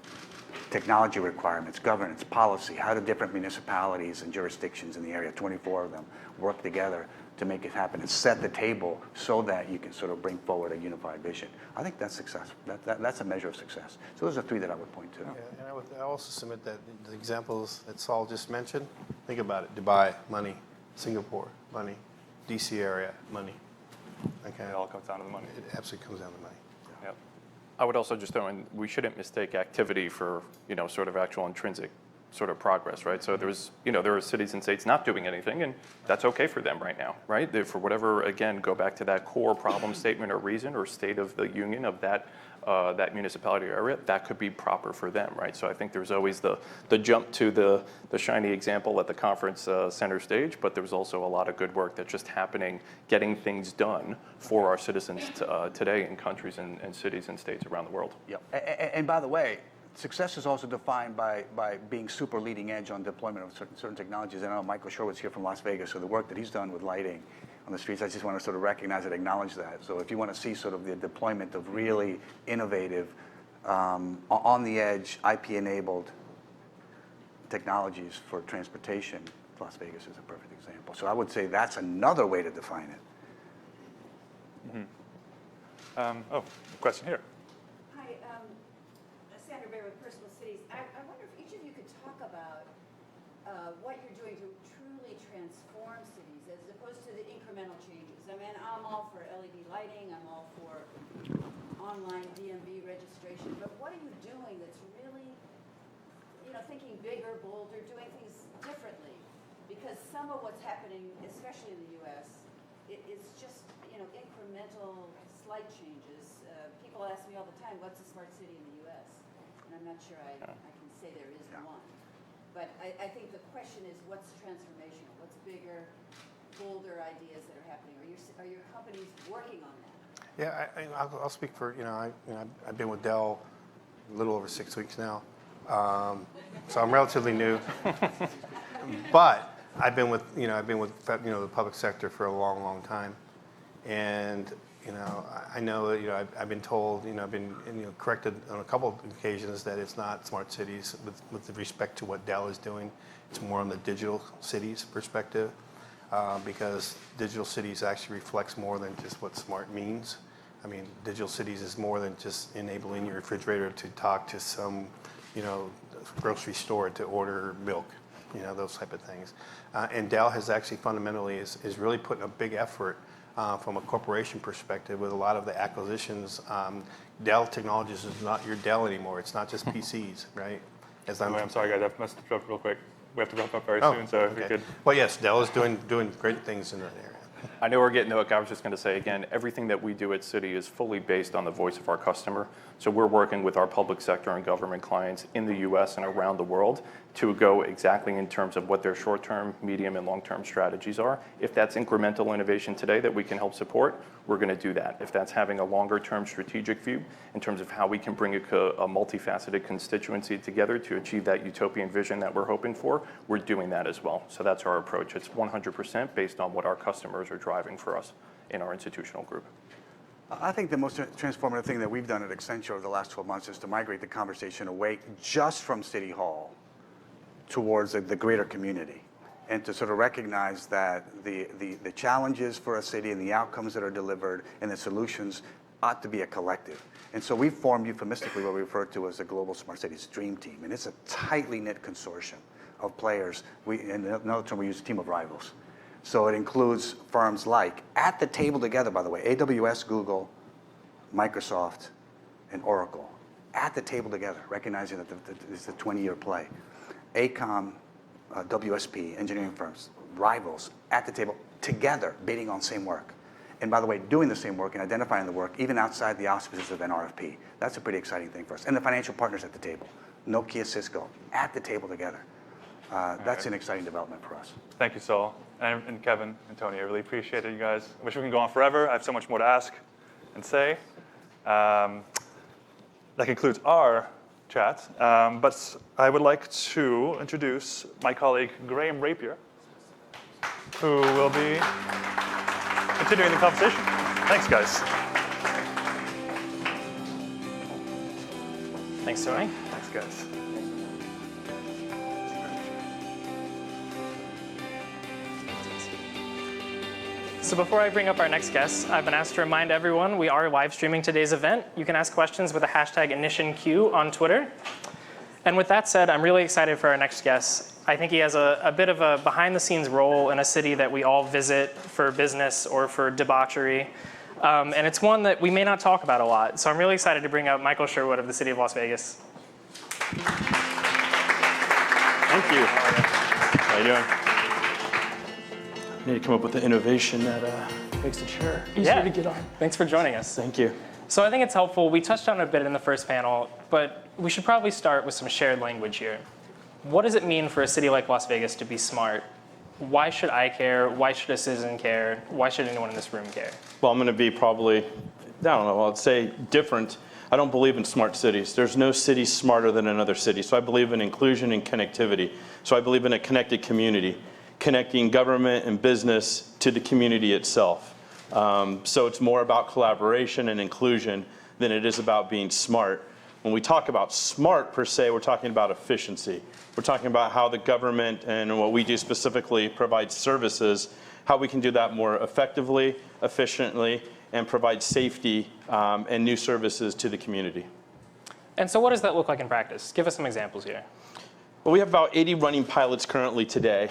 Speaker 5: Technology requirements, governance, policy. How do different municipalities and jurisdictions in the area, 24 of them, work together to make it happen and set the table so that you can sort of bring forward a unified vision? I think that's success. That's a measure of success. So those are three that I would point to.
Speaker 4: Yeah, and I would also submit that the examples that Saul just mentioned, think about it. Dubai, money. Singapore, money. DC area, money. Okay.
Speaker 3: It all comes down to the money.
Speaker 4: It absolutely comes down to money.
Speaker 3: Yep.
Speaker 6: I would also just throw in, we shouldn't mistake activity for, sort of actual intrinsic sort of progress, right? So there are cities and states not doing anything, and that's okay for them right now, right? For whatever, again, go back to that core problem statement or reason or state of the union of that municipality or area, that could be proper for them, right? So I think there's always the jump to the shiny example at the conference center stage, but there's also a lot of good work that's just happening, getting things done for our citizens today in countries and cities and states around the world.
Speaker 5: Yeah. And by the way, success is also defined by being super leading edge on deployment of certain technologies. And I know Michael Sherwood's here from Las Vegas, so the work that he's done with lighting on the streets, I just want to sort of recognize and acknowledge that. So if you want to see sort of the deployment of really innovative, on the edge, IP-enabled technologies for transportation, Las Vegas is a perfect example. So I would say that's another way to define it.
Speaker 3: Mm-hmm. Question here.
Speaker 8: Hi, Sandra Bear with Personal Cities. I wonder if each of you could talk about what you're doing to truly transform cities as opposed to the incremental changes. I mean, I'm all for LED lighting, I'm all for online DMV registration, but what are you doing that's really, thinking bigger, bolder, doing things differently? Because some of what's happening, especially in the U.S., is just, incremental, slight changes. People ask me all the time, what's a smart city in the U.S.? And I'm not sure I can say there is one. But I think the question is, what's transformational? What's bigger, bolder ideas that are happening? Are your companies working on that?
Speaker 4: Yeah, I'll speak for, I've been with Dell a little over 6 weeks now. So I'm relatively new. But I've been with the public sector for a long, long time. And, I know that, I've been told, I've been corrected on a couple of occasions that it's not smart cities with respect to what Dell is doing. It's more on the digital cities perspective, because digital cities actually reflects more than just what smart means. I mean, digital cities is more than just enabling your refrigerator to talk to some, grocery store to order milk, those type of things. And Dell has actually fundamentally is really putting a big effort from a corporation perspective with a lot of the acquisitions. Dell Technologies is not your Dell anymore. It's not just PCs, right?
Speaker 3: I'm sorry, guys. I must interrupt real quick. We have to wrap up very soon, so if you could.
Speaker 4: Well, yes, Dell is doing great things in that area.
Speaker 6: I know we're getting to it. I was just going to say again, everything that we do at Citi is fully based on the voice of our customer. So we're working with our public sector and government clients in the U.S. and around the world to go exactly in terms of what their short-term, medium, and long-term strategies are. If that's incremental innovation today that we can help support, we're going to do that. If that's having a longer-term strategic view in terms of how we can bring a multifaceted constituency together to achieve that utopian vision that we're hoping for, we're doing that as well. So that's our approach. It's 100% based on what our customers are driving for us in our institutional group.
Speaker 5: I think the most transformative thing that we've done at Accenture over the last 12 months is to migrate the conversation away just from City Hall towards the greater community, and to sort of recognize that the challenges for a city and the outcomes that are delivered and the solutions ought to be a collective. And so we formed euphemistically what we refer to as the Global Smart Cities Dream Team, and it's a tightly knit consortium of players. In another term, we use a team of rivals. So it includes firms like, at the table together, by the way, AWS, Google, Microsoft, and Oracle, at the table together, recognizing that it's a 20-year play. AECOM, WSP, engineering firms, rivals, at the table together, bidding on same work. And by the way, doing the same work and identifying the work, even outside the auspices of an RFP. That's a pretty exciting thing for us. And the financial partners at the table, Nokia, Cisco, at the table together. That's an exciting development for us.
Speaker 3: Thank you, Saul. And Kevin and Tony, I really appreciate it, you guys. I wish we could go on forever. I have so much more to ask. and say. That concludes our chat, but I would like to introduce my colleague Graham Rapier, who will be continuing the conversation. Thanks, guys.
Speaker 9: Thanks, Tony.
Speaker 3: Thanks, guys.
Speaker 9: So before I bring up our next guest, I've been asked to remind everyone we are live streaming today's event. You can ask questions with the hashtag #InitianQ on Twitter. And with that said, I'm really excited for our next guest. I think he has a bit of a behind-the-scenes role in a city that we all visit for business or for debauchery. And it's one that we may not talk about a lot. So I'm really excited to bring up Michael Sherwood of the City of Las Vegas.
Speaker 10: Thank you. How you doing? I need to come up with an innovation that makes the chair easier to get on.
Speaker 9: Thanks for joining us.
Speaker 10: Thank you.
Speaker 9: So I think it's helpful. We touched on it a bit in the first panel, but we should probably start with some shared language here. What does it mean for a city like Las Vegas to be smart? Why should I care? Why should a citizen care? Why should anyone in this room care?
Speaker 10: Well, I'm going to be probably, I don't know, I'd say different. I don't believe in smart cities. There's no city smarter than another city. So I believe in inclusion and connectivity. So I believe in a connected community, connecting government and business to the community itself. So it's more about collaboration and inclusion than it is about being smart. When we talk about smart per se, we're talking about efficiency. We're talking about how the government and what we do specifically provides services, how we can do that more effectively, efficiently, and provide safety and new services to the community.
Speaker 9: And so what does that look like in practice? Give us some examples here.
Speaker 10: Well, we have about 80 running pilots currently today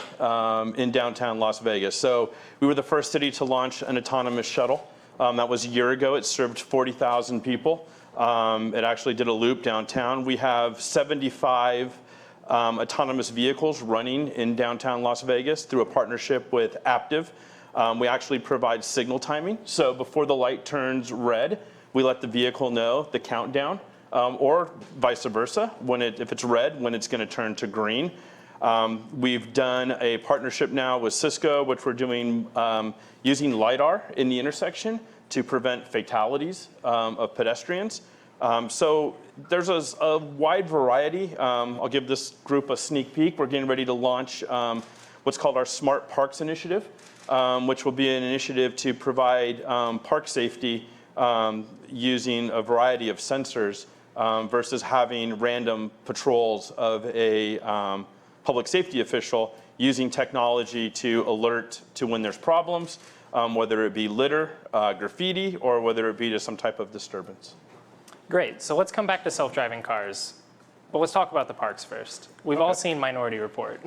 Speaker 10: in downtown Las Vegas. So we were the first city to launch an autonomous shuttle. That was a year ago. It served 40,000 people. It actually did a loop downtown. We have 75 autonomous vehicles running in downtown Las Vegas through a partnership with Aptiv. We actually provide signal timing. So before the light turns red, we let the vehicle know the countdown. Or vice versa, if it's red, when it's going to turn to green. We've done a partnership now with Cisco, which we're doing using LiDAR in the intersection to prevent fatalities of pedestrians. So there's a wide variety. I'll give this group a sneak peek. We're getting ready to launch what's called our Smart Parks Initiative, which will be an initiative to provide park safety using a variety of sensors versus having random patrols of a public safety official using technology to alert to when there's problems, whether it be litter, graffiti, or whether it be to some type of disturbance.
Speaker 9: Great. So let's come back to self-driving cars. But let's talk about the parks first. We've all seen Minority Report.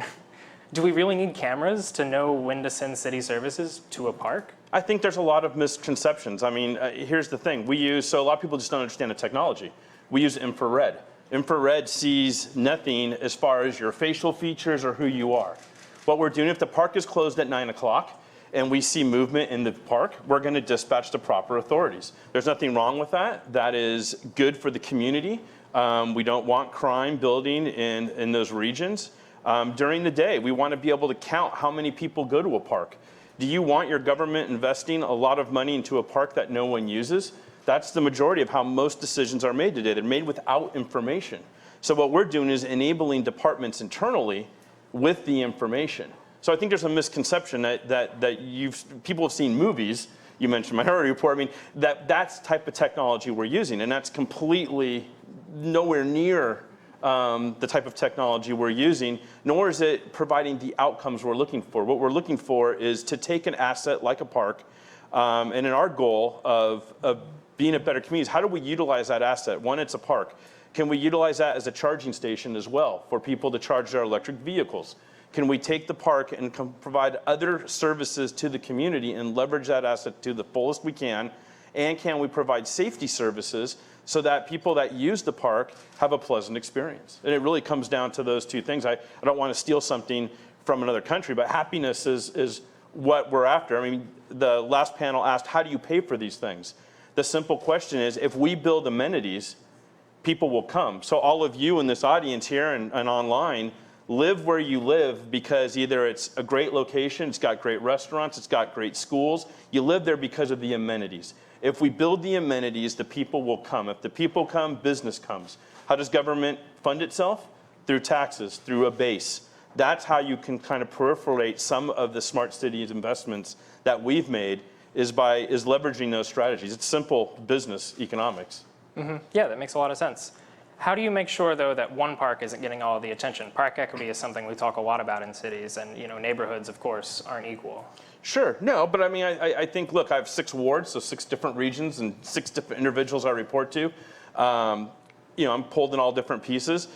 Speaker 9: Do we really need cameras to know when to send city services to a park?
Speaker 10: I think there's a lot of misconceptions. I mean, here's the thing. So a lot of people just don't understand the technology. We use infrared. Infrared sees nothing as far as your facial features or who you are. What we're doing, if the park is closed at 9 o'clock and we see movement in the park, we're going to dispatch the proper authorities. There's nothing wrong with that. That is good for the community. We don't want crime building in those regions. During the day, we want to be able to count how many people go to a park. Do you want your government investing a lot of money into a park that no one uses? That's the majority of how most decisions are made today. They're made without information. So what we're doing is enabling departments internally with the information. So I think there's a misconception that people have seen movies. You mentioned Minority Report. I mean, that's the type of technology we're using, and that's completely nowhere near the type of technology we're using, nor is it providing the outcomes we're looking for. What we're looking for is to take an asset like a park, and in our goal of being a better community, how do we utilize that asset? One, it's a park. Can we utilize that as a charging station as well for people to charge their electric vehicles? Can we take the park and provide other services to the community and leverage that asset to the fullest we can? And can we provide safety services so that people that use the park have a pleasant experience? And it really comes down to those two things. I don't want to steal something from another country, but happiness is what we're after. I mean, the last panel asked, how do you pay for these things? The simple question is, if we build amenities, people will come. So all of you in this audience here and online, live where you live because either it's a great location, it's got great restaurants, it's got great schools. You live there because of the amenities. If we build the amenities, the people will come. If the people come, business comes. How does government fund itself? Through taxes, through a base. That's how you can kind of proliferate some of the smart cities investments that we've made is leveraging those strategies. It's simple business economics.
Speaker 9: Yeah, that makes a lot of sense. How do you make sure, though, that one park isn't getting all the attention? Park equity is something we talk a lot about in cities, and neighborhoods, of course, aren't equal.
Speaker 10: Sure, no, but I mean, I think, look, I have 6 wards, so 6 different regions and 6 different individuals I report to. I'm pulled in all different pieces.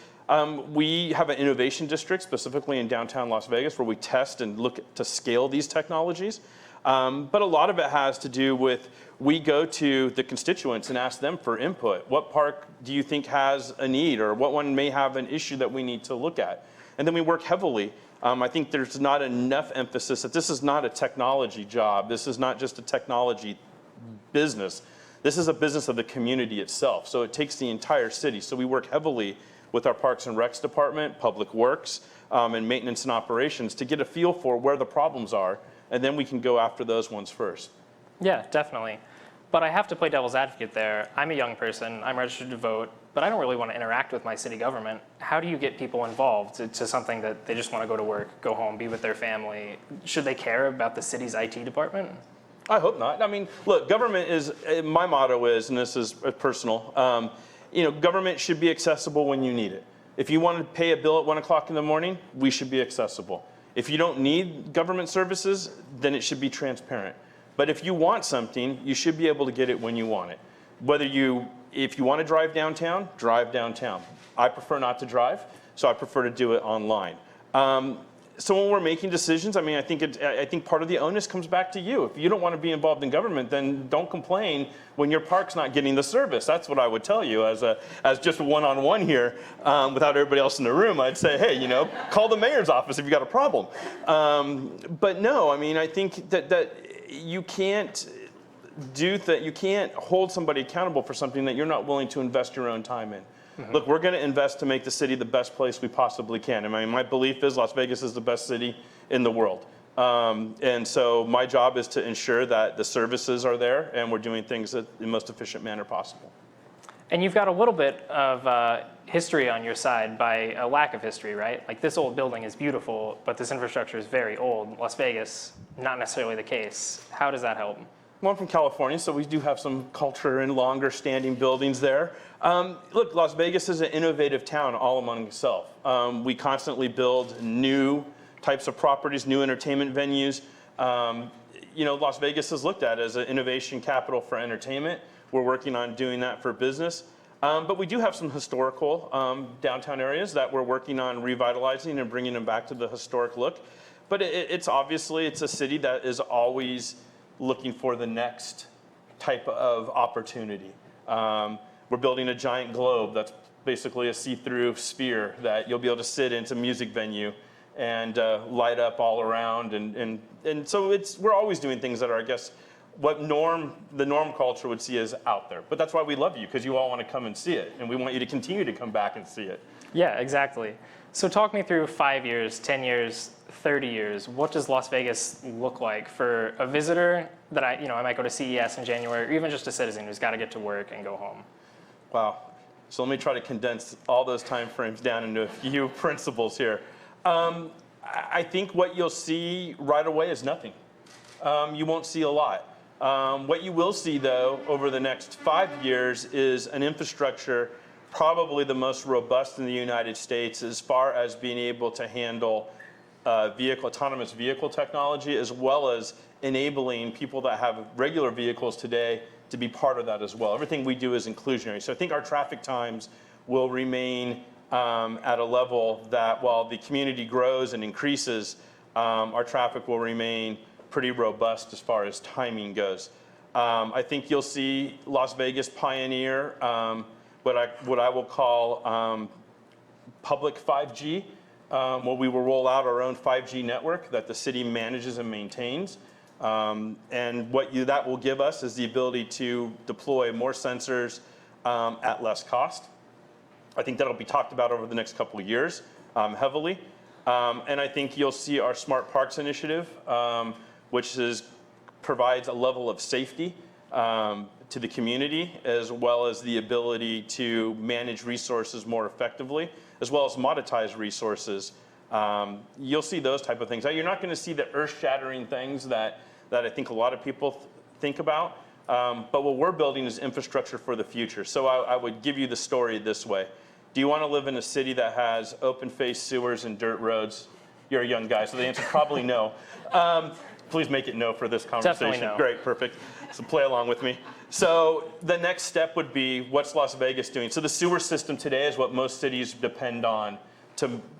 Speaker 10: We have an innovation district, specifically in downtown Las Vegas, where we test and look to scale these technologies. But a lot of it has to do with, we go to the constituents and ask them for input. What park do you think has a need, or what one may have an issue that we need to look at? And then we work heavily. I think there's not enough emphasis that this is not a technology job. This is not just a technology business. This is a business of the community itself. So it takes the entire city. So we work heavily with our Parks and Recs department, Public Works, and maintenance and operations to get a feel for where the problems are, and then we can go after those ones first.
Speaker 9: Yeah, definitely. But I have to play devil's advocate there. I'm a young person, I'm registered to vote, but I don't really want to interact with my city government. How do you get people involved to something that they just want to go to work, go home, be with their family? Should they care about the city's IT department?
Speaker 10: I hope not. I mean, look, government is, my motto is, and this is personal, government should be accessible when you need it. If you want to pay a bill at 1 o'clock in the morning, we should be accessible. If you don't need government services, then it should be transparent. But if you want something, you should be able to get it when you want it. If you want to drive downtown, drive downtown. I prefer not to drive, so I prefer to do it online. So when we're making decisions, I mean, I think part of the onus comes back to you. If you don't want to be involved in government, then don't complain when your park's not getting the service. That's what I would tell you as just a one-on-one here, without everybody else in the room. I'd say, hey, call the mayor's office if you got a problem. But no, I mean, I think that you can't you can't hold somebody accountable for something that you're not willing to invest your own time in. Look, we're going to invest to make the city the best place we possibly can. I mean, my belief is Las Vegas is the best city in the world. And so my job is to ensure that the services are there and we're doing things in the most efficient manner possible.
Speaker 9: And you've got a little bit of history on your side by a lack of history, right? Like, this old building is beautiful, but this infrastructure is very old. Las Vegas, not necessarily the case. How does that help?
Speaker 10: Well, I'm from California, so we do have some culture and longer standing buildings there. Look, Las Vegas is an innovative town all among itself. We constantly build new types of properties, new entertainment venues. Las Vegas is looked at as an innovation capital for entertainment. We're working on doing that for business. But we do have some historical downtown areas that we're working on revitalizing and bringing them back to the historic look. But it's a city that is always looking for the next type of opportunity. We're building a giant globe that's basically a see-through sphere that you'll be able to sit into a music venue and light up all around. And so we're always doing things that are, I guess, what the norm culture would see as out there. But that's why we love you, because you all want to come and see it. And we want you to continue to come back and see it.
Speaker 9: Yeah, exactly. So talk me through 5 years, 10 years, 30 years. What does Las Vegas look like for a visitor that I might go to CES in January, or even just a citizen who's got to get to work and go home?
Speaker 10: Wow. So let me try to condense all those time frames down into a few principles here. I think what you'll see right away is nothing. You won't see a lot. What you will see, though, over the next 5 years is an infrastructure probably the most robust in the United States as far as being able to handle autonomous vehicle technology, as well as enabling people that have regular vehicles today to be part of that as well. Everything we do is inclusionary. So I think our traffic times will remain at a level that while the community grows and increases, our traffic will remain pretty robust as far as timing goes. I think you'll see Las Vegas pioneer what I will call public 5G, where we will roll out our own 5G network that the city manages and maintains. And what that will give us is the ability to deploy more sensors at less cost. I think that'll be talked about over the next couple of years heavily. And I think you'll see our Smart Parks initiative, which provides a level of safety to the community, as well as the ability to manage resources more effectively, as well as monetize resources. You'll see those type of things. Now, you're not going to see the earth-shattering things that I think a lot of people think about. But what we're building is infrastructure for the future. So I would give you the story this way. Do you want to live in a city that has open-faced sewers and dirt roads? You're a young guy, so the answer is probably no. Please make it no for this conversation.
Speaker 9: Definitely no.
Speaker 10: Great, perfect. So play along with me. So the next step would be, what's Las Vegas doing? So the sewer system today is what most cities depend on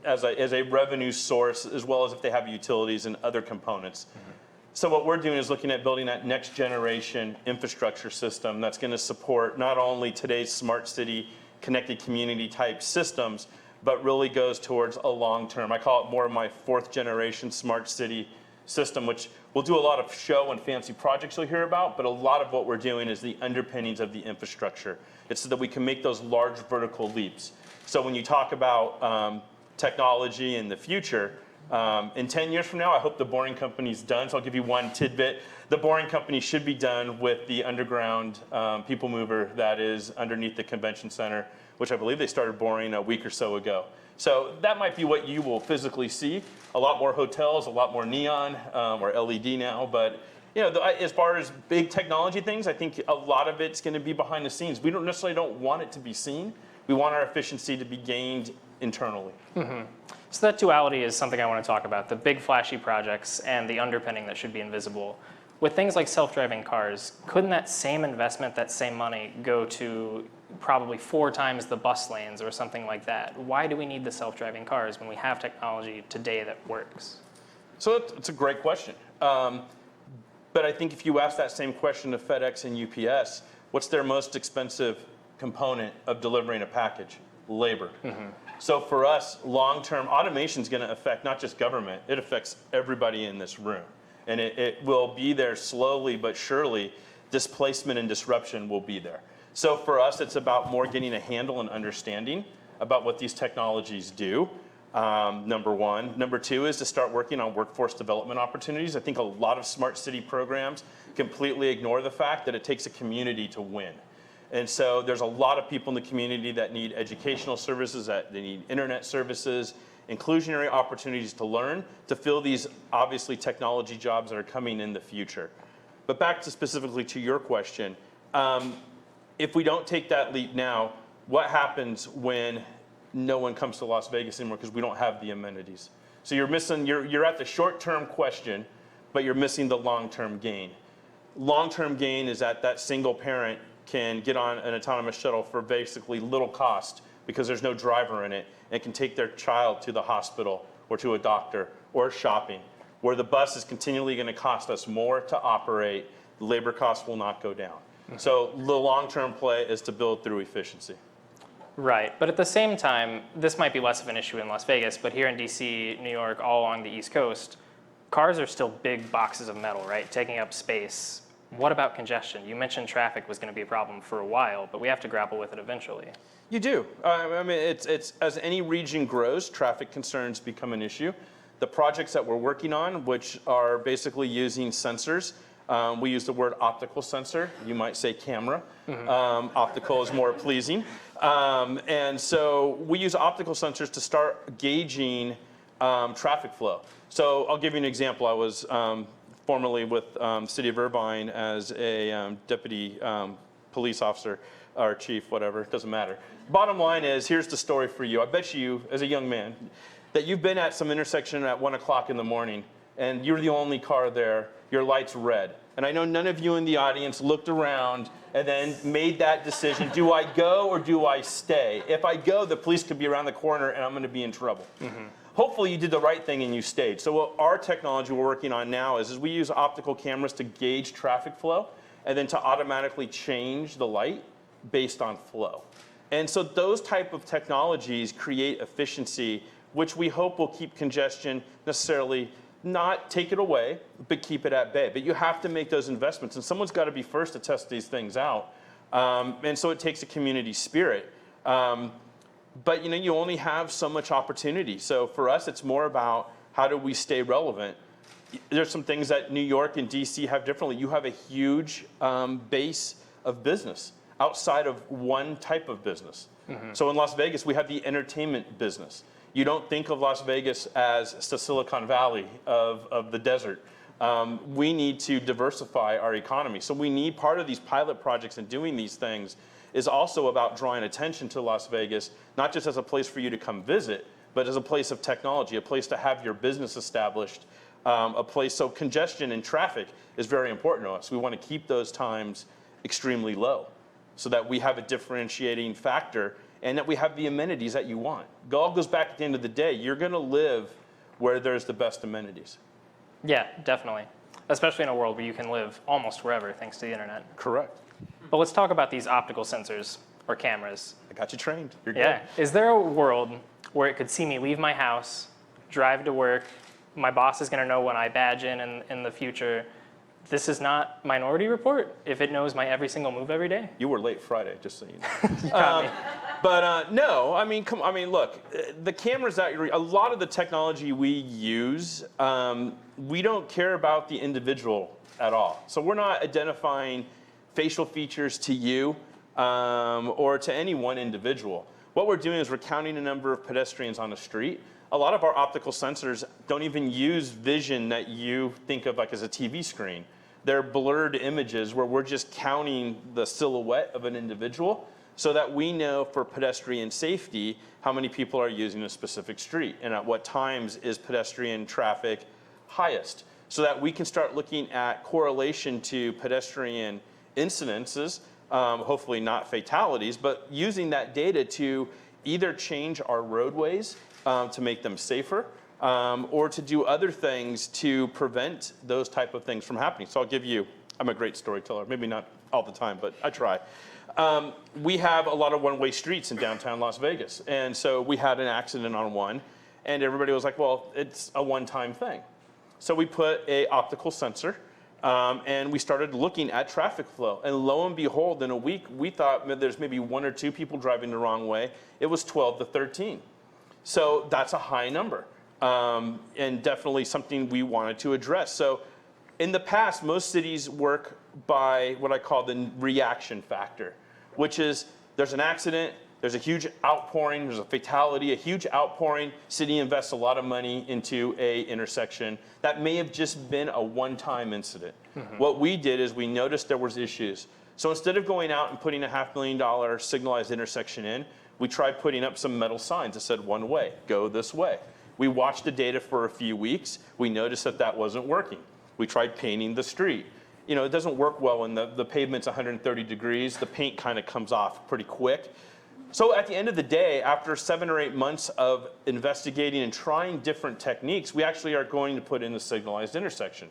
Speaker 10: as a revenue source, as well as if they have utilities and other components. So what we're doing is looking at building that next generation infrastructure system that's going to support not only today's smart city, connected community type systems, but really goes towards a long-term, I call it more of my 4th generation smart city system, which we'll do a lot of show and fancy projects you'll hear about, but a lot of what we're doing is the underpinnings of the infrastructure. It's so that we can make those large vertical leaps. So when you talk about technology in the future, in 10 years from now, I hope the Boring Company's done. So I'll give you one tidbit. The Boring Company should be done with the underground people mover that is underneath the convention center, which I believe they started boring a week or so ago. So that might be what you will physically see. A lot more hotels, a lot more neon, or LED now. But as far as big technology things, I think a lot of it's going to be behind the scenes. We don't necessarily want it to be seen. We want our efficiency to be gained internally.
Speaker 9: So that duality is something I want to talk about, the big flashy projects and the underpinning that should be invisible. With things like self-driving cars, couldn't that same investment, that same money, go to probably 4 times the bus lanes or something like that? Why do we need the self-driving cars when we have technology today that works?
Speaker 10: So it's a great question. But I think if you ask that same question to FedEx and UPS, what's their most expensive component of delivering a package? Labor. So for us, long-term, automation is going to affect not just government, it affects everybody in this room. And it will be there slowly but surely. Displacement and disruption will be there. So for us, it's about more getting a handle and understanding about what these technologies do, number one. Number two is to start working on workforce development opportunities. I think a lot of smart city programs completely ignore the fact that it takes a community to win. And so there's a lot of people in the community that need educational services, that they need internet services, inclusionary opportunities to learn, to fill these obviously technology jobs that are coming in the future. But back to specifically to your question, if we don't take that leap now, what happens when no one comes to Las Vegas anymore because we don't have the amenities? So you're at the short-term question, but you're missing the long-term gain. Long-term gain is that single parent can get on an autonomous shuttle for basically little cost because there's no driver in it, and can take their child to the hospital or to a doctor or shopping, where the bus is continually going to cost us more to operate. The labor costs will not go down. So the long-term play is to build through efficiency.
Speaker 9: Right, but at the same time, this might be less of an issue in Las Vegas, but here in DC, New York, all along the East Coast, cars are still big boxes of metal, right, taking up space. What about congestion? You mentioned traffic was going to be a problem for a while, but we have to grapple with it eventually. You
Speaker 10: do. I mean, it's as any region grows, traffic concerns become an issue. The projects that we're working on, which are basically using sensors, we use the word optical sensor. You might say camera. Optical is more pleasing. And so we use optical sensors to start gauging traffic flow. So I'll give you an example. I was formerly with City of Irvine as a deputy police officer, or chief, whatever, it doesn't matter. Bottom line is, here's the story for you. I bet you, as a young man, that you've been at some intersection at 1 o'clock in the morning, and you're the only car there, your light's red. And I know none of you in the audience looked around and then made that decision, do I go or do I stay? If I go, the police could be around the corner and I'm gonna be in trouble. Hopefully you did the right thing and you stayed. So what our technology we're working on now is we use optical cameras to gauge traffic flow and then to automatically change the light based on flow. And so those type of technologies create efficiency, which we hope will keep congestion necessarily not take it away, but keep it at bay. But you have to make those investments, and someone's got to be first to test these things out. And so it takes a community spirit. but you only have so much opportunity. So for us, it's more about how do we stay relevant. There's some things that New York and DC have differently. You have a huge base of business outside of one type of business. So in Las Vegas, we have the entertainment business. You don't think of Las Vegas as the Silicon Valley of the desert. We need to diversify our economy. So we need part of these pilot projects and doing these things is also about drawing attention to Las Vegas, not just as a place for you to come visit, but as a place of technology, a place to have your business established, a place. So congestion and traffic is very important to us. We want to keep those times extremely low so that we have a differentiating factor and that we have the amenities that you want. It all goes back at the end of the day. You're going to live where there's the best amenities.
Speaker 9: Yeah, definitely. Especially in a world where you can live almost wherever thanks to the internet.
Speaker 10: Correct.
Speaker 9: But let's talk about these optical sensors or cameras.
Speaker 10: I got you trained. You're
Speaker 9: Yeah.
Speaker 10: good.
Speaker 9: Is there a world where it could see me leave my house, drive to work, my boss is going to know when I badge in the future? This is not Minority Report if it knows my every single move every day?
Speaker 10: You were late Friday, just so you know. But no, look, the cameras that a lot of the technology we use, we don't care about the individual at all. So we're not identifying facial features to you or to any one individual. What we're doing is we're counting the number of pedestrians on the street. A lot of our optical sensors don't even use vision that you think of like as a TV screen. They're blurred images where we're just counting the silhouette of an individual so that we know for pedestrian safety how many people are using a specific street and at what times is pedestrian traffic highest, so that we can start looking at correlation to pedestrian incidences, hopefully not fatalities, but using that data to either change our roadways to make them safer, or to do other things to prevent those type of things from happening. So I'll give you, I'm a great storyteller, maybe not all the time, but I try. We have a lot of one-way streets in downtown Las Vegas. And so we had an accident on one, and everybody was like, well, it's a one-time thing. So we put a optical sensor, and we started looking at traffic flow. And lo and behold, in a week, we thought there's maybe 1 or 2 people driving the wrong way. It was 12 to 13. So that's a high number, and definitely something we wanted to address. So in the past, most cities work by what I call the reaction factor, which is there's an accident, there's a huge outpouring, there's a fatality, a huge outpouring. City invests a lot of money into a intersection. That may have just been a one-time incident. What we did is we noticed there was issues. So instead of going out and putting a $500,000 signalized intersection in, we tried putting up some metal signs that said one way, go this way. We watched the data for a few weeks. We noticed that that wasn't working. We tried painting the street. It doesn't work well when the pavement's 130 degrees. The paint kind of comes off pretty quick. So at the end of the day, after 7 or 8 months of investigating and trying different techniques, we actually are going to put in the signalized intersection.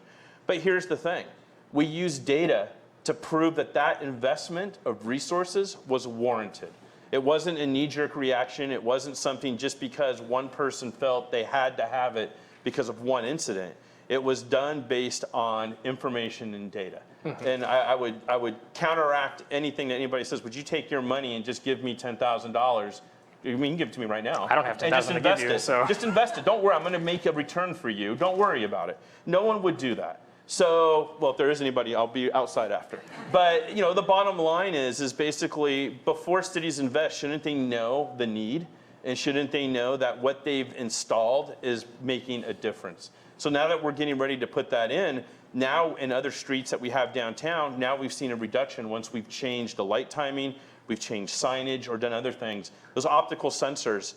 Speaker 10: But here's the thing. We use data to prove that that investment of resources was warranted. It wasn't a knee-jerk reaction. It wasn't something just because one person felt they had to have it because of one incident. It was done based on information and data. And I would counteract anything that anybody says, would you take your money and just give me $10,000? You can give it to me right now.
Speaker 9: I don't have $10,000 to give you, so.
Speaker 10: Just invest it. Don't worry, I'm going to make a return for you. Don't worry about it. No one would do that. So, well, if there is anybody, I'll be outside after. But, the bottom line is basically before cities invest, shouldn't they know the need? And shouldn't they know that what they've installed is making a difference? So now that we're getting ready to put that in, now in other streets that we have downtown, now we've seen a reduction once we've changed the light timing, we've changed signage or done other things. Those optical sensors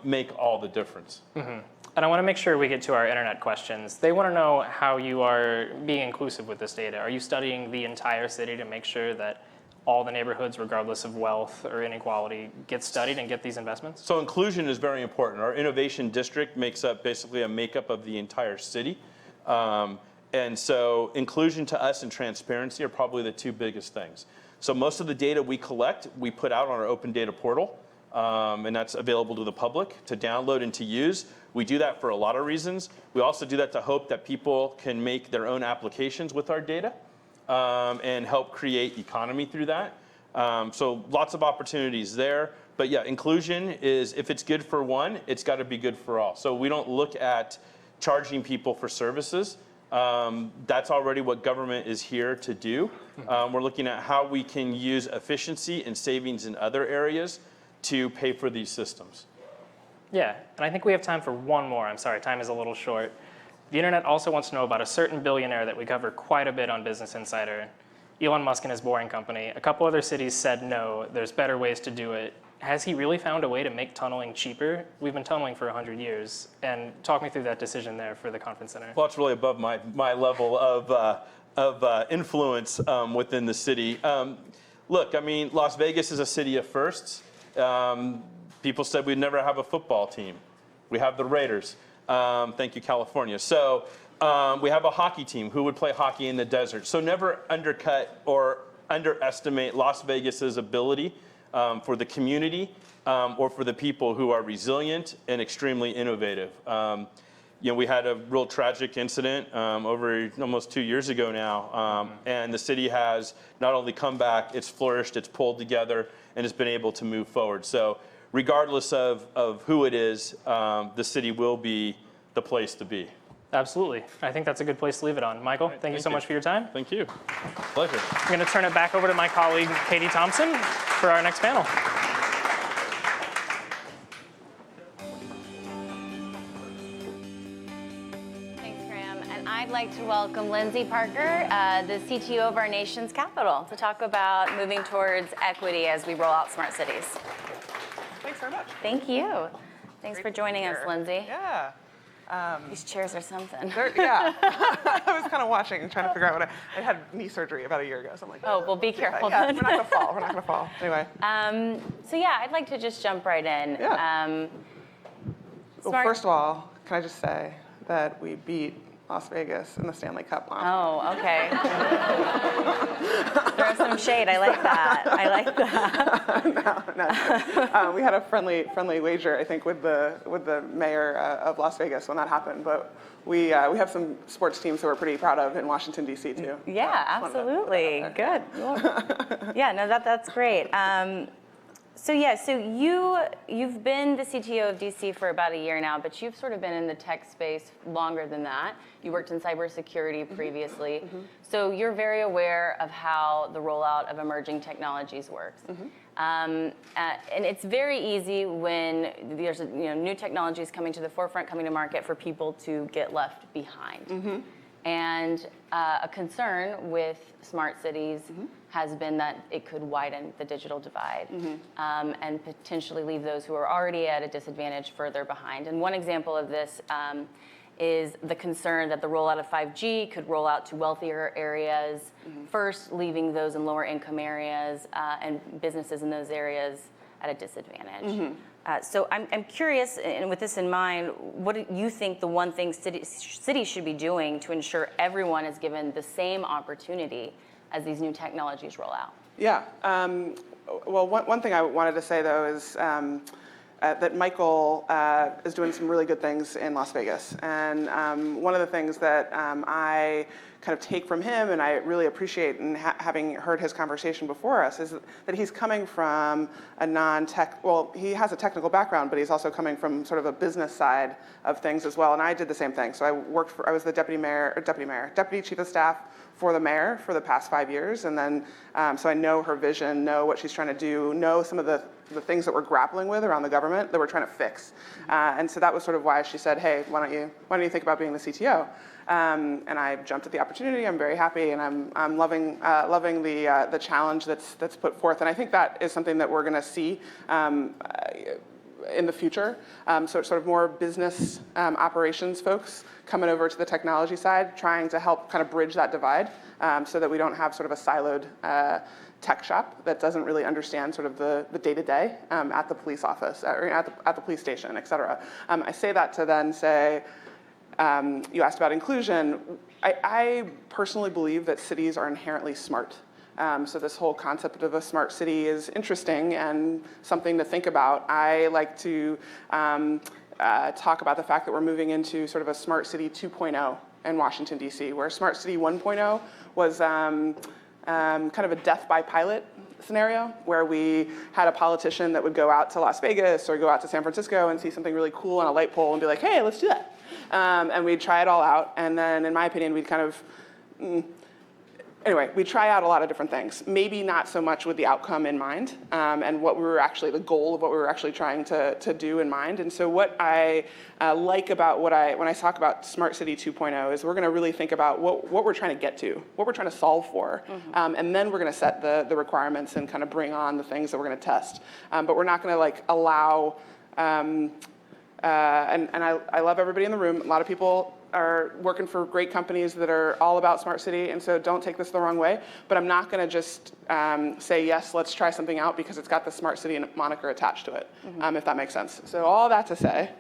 Speaker 10: make all the difference.
Speaker 9: And I want to make sure we get to our internet questions. They want to know how you are being inclusive with this data. Are you studying the entire city to make sure that all the neighborhoods, regardless of wealth or inequality, get studied and get these investments?
Speaker 10: So inclusion is very important. Our innovation district makes up basically a makeup of the entire city. And so inclusion to us and transparency are probably the 2 biggest things. So most of the data we collect, we put out on our open data portal. And that's available to the public to download and to use. We do that for a lot of reasons. We also do that to hope that people can make their own applications with our data and help create economy through that. So lots of opportunities there. But yeah, inclusion is, if it's good for one, it's got to be good for all. So we don't look at charging people for services. That's already what government is here to do. We're looking at how we can use efficiency and savings in other areas to pay for these systems.
Speaker 9: Yeah, and I think we have time for one more. I'm sorry, time is a little short. The internet also wants to know about a certain billionaire that we cover quite a bit on Business Insider, Elon Musk and his Boring Company. A couple other cities said no, there's better ways to do it. Has he really found a way to make tunneling cheaper? We've been tunneling for 100 years. And talk me through that decision there for the conference center.
Speaker 10: Well, it's really above my level of influence within the city. Look, I mean, Las Vegas is a city of firsts. People said we'd never have a football team. We have the Raiders. Thank you, California. So we have a hockey team. Who would play hockey in the desert? So never undercut or underestimate Las Vegas's ability for the community or for the people who are resilient and extremely innovative. We had a real tragic incident over almost 2 years ago now, and the city has not only come back, it's flourished, it's pulled together, and it's been able to move forward. So regardless of who it is, the city will be the place to be.
Speaker 9: Absolutely. I think that's a good place to leave it on. Michael, thank you so much for your time.
Speaker 10: Thank you. Pleasure.
Speaker 9: I'm going to turn it back over to my colleague, Cadie Thompson, for our next panel.
Speaker 2: Thanks, Graham. And I'd like to welcome Lindsey Parker, the CTO of our nation's capital, to talk about moving towards equity as we roll out smart cities.
Speaker 11: Thanks very much.
Speaker 2: Thank you. Thanks for joining us, Lindsey.
Speaker 11: Yeah.
Speaker 2: These chairs are something.
Speaker 11: Yeah. I was kind of watching and trying to figure out what I had knee surgery about a year ago, so I'm like,
Speaker 2: Oh, well, be careful
Speaker 11: yeah,
Speaker 2: then.
Speaker 11: we're not gonna fall. We're not gonna fall. Anyway.
Speaker 2: So yeah, I'd like to just jump right in.
Speaker 11: Yeah. Well,
Speaker 2: Smart-
Speaker 11: first of all, can I just say that we beat Las Vegas in the Stanley Cup last
Speaker 2: Oh, okay. Throw some shade. I like that. I like that.
Speaker 11: No. We had a friendly wager, I think, with the mayor of Las Vegas when that happened. But we have some sports teams that we're pretty proud of in Washington D.C. too.
Speaker 2: Yeah, absolutely. Good. Yeah, no, that's great. So you've been the CTO of DC for about a year now, but you've sort of been in the tech space longer than that. You worked in cybersecurity previously, so you're very aware of how the rollout of emerging technologies works. And it's very easy when there's new technologies coming to the forefront, coming to market, for people to get left behind. And a concern with smart cities has been that it could widen the digital divide and potentially leave those who are already at a disadvantage further behind. And one example of this is the concern that the rollout of 5G could roll out to wealthier areas, first leaving those in lower income areas and businesses in those areas at a disadvantage. So I'm curious, and with this in mind, what do you think the one thing cities should be doing to ensure everyone is given the same opportunity as these new technologies roll out?
Speaker 11: Yeah. Well, one thing I wanted to say, though, is that Michael is doing some really good things in Las Vegas. And one of the things that I kind of take from him, and I really appreciate, and having heard his conversation before us, is that he's coming from a non-tech, well, he has a technical background, but he's also coming from sort of a business side of things as well. And I did the same thing. So I was the deputy chief of staff for the mayor for the past 5 years. And then, so I know her vision, know what she's trying to do, know some of the things that we're grappling with around the government that we're trying to fix. And so that was sort of why she said, hey, why don't you think about being the CTO? And I jumped at the opportunity. I'm very happy, and I'm loving the challenge that's put forth. And I think that is something that we're going to see in the future. So it's sort of more business operations folks coming over to the technology side, trying to help kind of bridge that divide, so that we don't have sort of a siloed tech shop that doesn't really understand sort of the day-to-day at the police office or at the police station, et cetera. I say that to then say, you asked about inclusion. I personally believe that cities are inherently smart. So this whole concept of a smart city is interesting and something to think about. I like to talk about the fact that we're moving into sort of a smart city 2.0 in Washington, D.C., where smart city 1.0 was kind of a death by pilot scenario where we had a politician that would go out to Las Vegas or go out to San Francisco and see something really cool on a light pole and be like, hey, let's do that. And we'd try it all out. And then, in my opinion, we'd kind of, anyway, we try out a lot of different things, maybe not so much with the outcome in mind and what we were actually, the goal of what we were actually trying to do in mind. And so what I like about when I talk about Smart City 2.0 is we're going to really think about what we're trying to get to, what we're trying to solve for, and then we're going to set the requirements and kind of bring on the things that we're going to test. But we're not going to like allow, and I love everybody in the room. A lot of people are working for great companies that are all about Smart City, and so don't take this the wrong way, but I'm not gonna just say, yes, let's try something out because it's got the Smart City moniker attached to it, if that makes sense. So all that to say,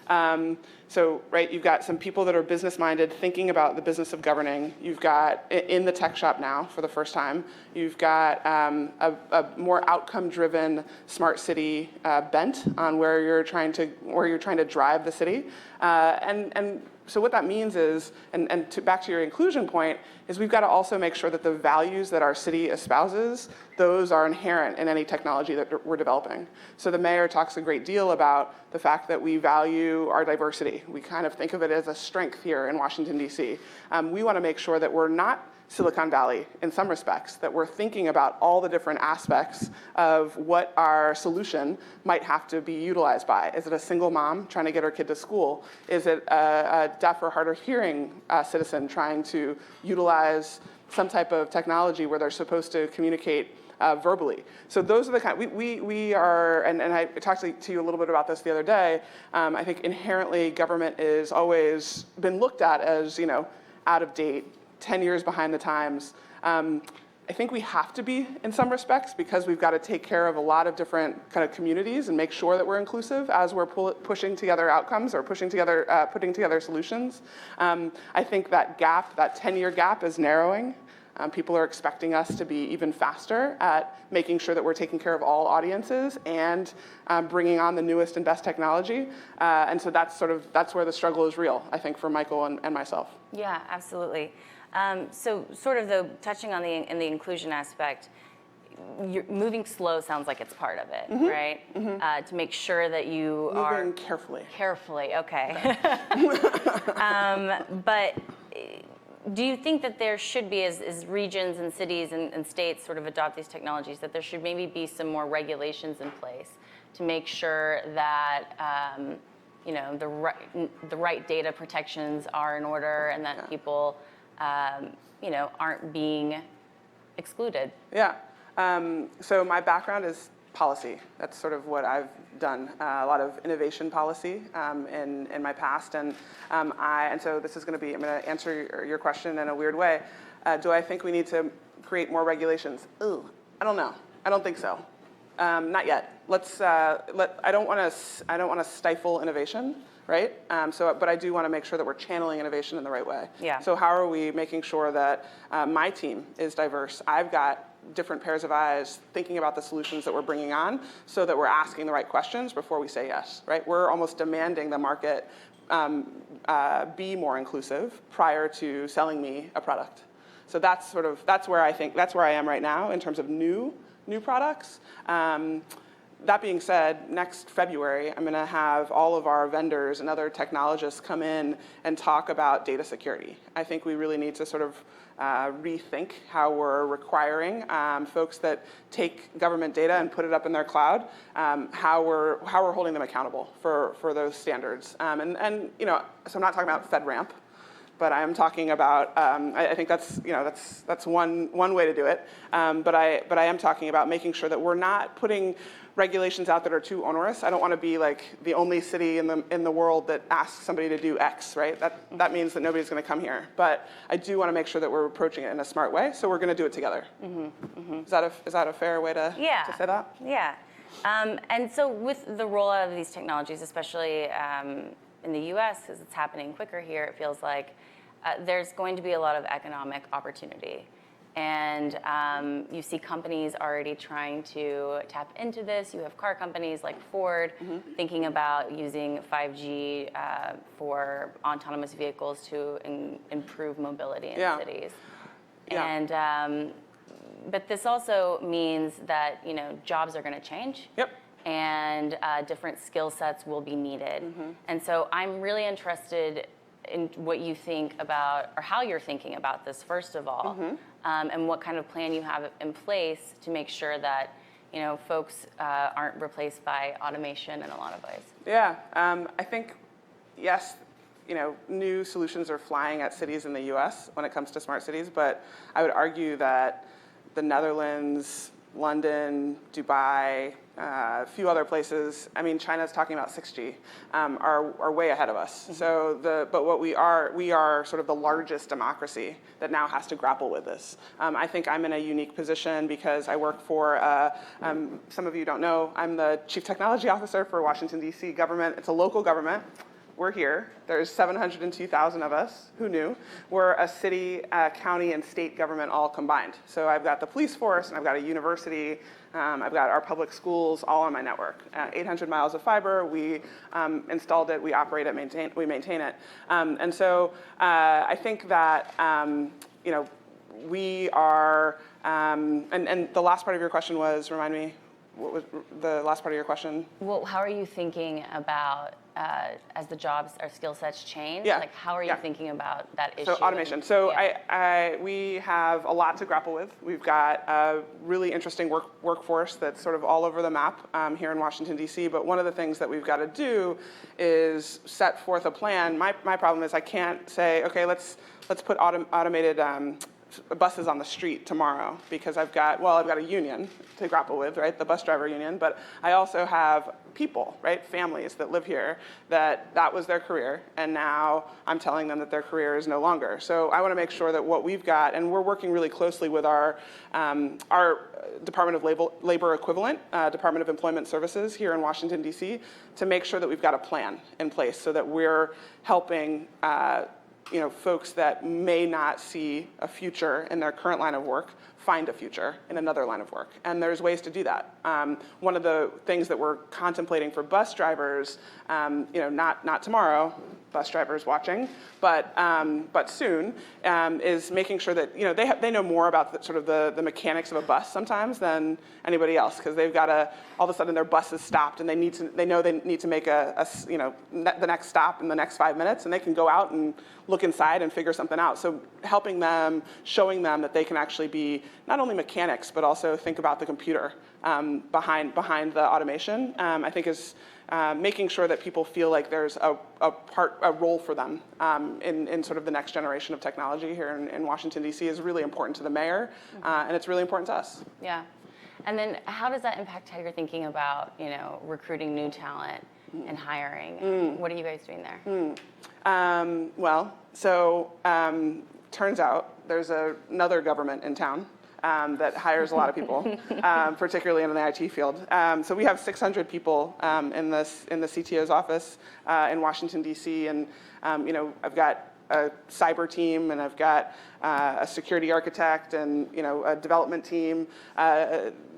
Speaker 11: right, you've got some people that are business-minded, thinking about the business of governing. You've got, in the tech shop now, for the first time, you've got a more outcome-driven Smart City bent on where you're trying to drive the city, and so what that means is, back to your inclusion point, is we've got to also make sure that the values that our city espouses, those are inherent in any technology that we're developing. So the mayor talks a great deal about the fact that we value our diversity. We kind of think of it as a strength here in Washington, D.C. We want to make sure that we're not Silicon Valley in some respects, that we're thinking about all the different aspects of what our solution might have to be utilized by. Is it a single mom trying to get her kid to school? Is it a deaf or hard of hearing citizen trying to utilize some type of technology where they're supposed to communicate verbally? So those are the kind, we are, and I talked to you a little bit about this the other day. I think inherently government is always been looked at as, out of date, 10 years behind the times. I think we have to be in some respects because we've got to take care of a lot of different kind of communities and make sure that we're inclusive as we're pushing together outcomes or putting together solutions. I think that gap, that 10-year gap is narrowing. People are expecting us to be even faster at making sure that we're taking care of all audiences and bringing on the newest and best technology. And so that's where the struggle is real, I think, for Michael and myself.
Speaker 2: Yeah, absolutely. So sort of though, touching on the inclusion aspect, you're moving slow sounds like it's part of it, right? To make sure that you are
Speaker 11: moving carefully.
Speaker 2: Carefully, okay. But do you think that there should be, as regions and cities and states sort of adopt these technologies, that there should maybe be some more regulations in place to make sure that the right data protections are in order and that people aren't being excluded?
Speaker 11: Yeah. So my background is policy. That's sort of what I've done. A lot of innovation policy in my past, and so this is going to be. I'm going to answer your question in a weird way. Do I think we need to create more regulations? Ooh, I don't know. I don't think so. Not yet. I don't want to stifle innovation. Right? But I do want to make sure that we're channeling innovation in the right way.
Speaker 2: Yeah.
Speaker 11: So how are we making sure that my team is diverse? I've got different pairs of eyes thinking about the solutions that we're bringing on so that we're asking the right questions before we say yes, right? We're almost demanding the market be more inclusive prior to selling me a product. So that's where I am right now in terms of new products. That being said, next February, I'm going to have all of our vendors and other technologists come in and talk about data security. I think we really need to sort of rethink how we're requiring folks that take government data and put it up in their cloud, how we're holding them accountable for those standards. So I'm not talking about FedRAMP, but I am talking about. I think that's one way to do it. But I am talking about making sure that we're not putting regulations out that are too onerous. I don't want to be like the only city in the world that asks somebody to do X, right? That means that nobody's going to come here. But I do want to make sure that we're approaching it in a smart way. So we're going to do it together. Is that a fair way to say that?
Speaker 2: Yeah. And so with the rollout of these technologies, especially in the U.S., because it's happening quicker here, it feels like there's going to be a lot of economic opportunity. And you see companies already trying to tap into this. You have car companies like Ford thinking about using 5G for autonomous vehicles to improve mobility in cities. Yeah. And but this also means that jobs are going to change.
Speaker 11: Yep.
Speaker 2: And different skill sets will be needed. And so I'm really interested in what you think about, or how you're thinking about this, first of all, and what kind of plan you have in place to make sure that folks aren't replaced by automation in a lot of ways.
Speaker 11: Yeah, I think, yes, new solutions are flying at cities in the US when it comes to smart cities, but I would argue that the Netherlands, London, Dubai, a few other places, China's talking about 6G, are way ahead of us. So, but what we are sort of the largest democracy that now has to grapple with this. I think I'm in a unique position because I work for, some of you don't know, I'm the Chief Technology Officer for Washington, D.C. government. It's a local government. We're here. There's 702,000 of us. Who knew? We're a city, county, and state government all combined. So I've got the police force, and I've got a university. I've got our public schools all on my network. 800 miles of fiber. We installed it. We operate it. We maintain it. And so I think that we are. And the last part of your question was, remind me. What was the last part of your question?
Speaker 2: Well, how are you thinking about, as the jobs or skill sets change, like how are you thinking about that issue?
Speaker 11: So automation. So we have a lot to grapple with. We've got a really interesting workforce that's sort of all over the map here in Washington, D.C. But one of the things that we've got to do is set forth a plan. My problem is I can't say, okay, let's put automated buses on the street tomorrow because I've got a union to grapple with, right? The bus driver union, but I also have people, right? Families that live here that was their career, and now I'm telling them that their career is no longer. So I want to make sure that what we've got, and we're working really closely with our Department of Labor equivalent, Department of Employment Services here in Washington, D.C., to make sure that we've got a plan in place so that we're helping folks that may not see a future in their current line of work find a future in another line of work. And there's ways to do that. One of the things that we're contemplating for bus drivers, not tomorrow, bus drivers watching, but soon, is making sure that they know more about the mechanics of a bus sometimes than anybody else, because they've got all of a sudden their bus is stopped and they know they need to make the next stop in the next 5 minutes, and they can go out and look inside and figure something out. So helping them, showing them that they can actually be not only mechanics but also think about the computer behind the automation, I think is making sure that people feel like there's a role for them in sort of the next generation of technology here in Washington, D.C. is really important to the mayor, and it's really important to us.
Speaker 2: Yeah. And then how does that impact how you're thinking about, recruiting new talent and hiring? What are you guys doing there?
Speaker 11: Turns out there's another government in town that hires a lot of people, particularly in the IT field. So we have 600 people in the CTO's office in Washington, D.C., and I've got a cyber team, and I've got a security architect, and a development team.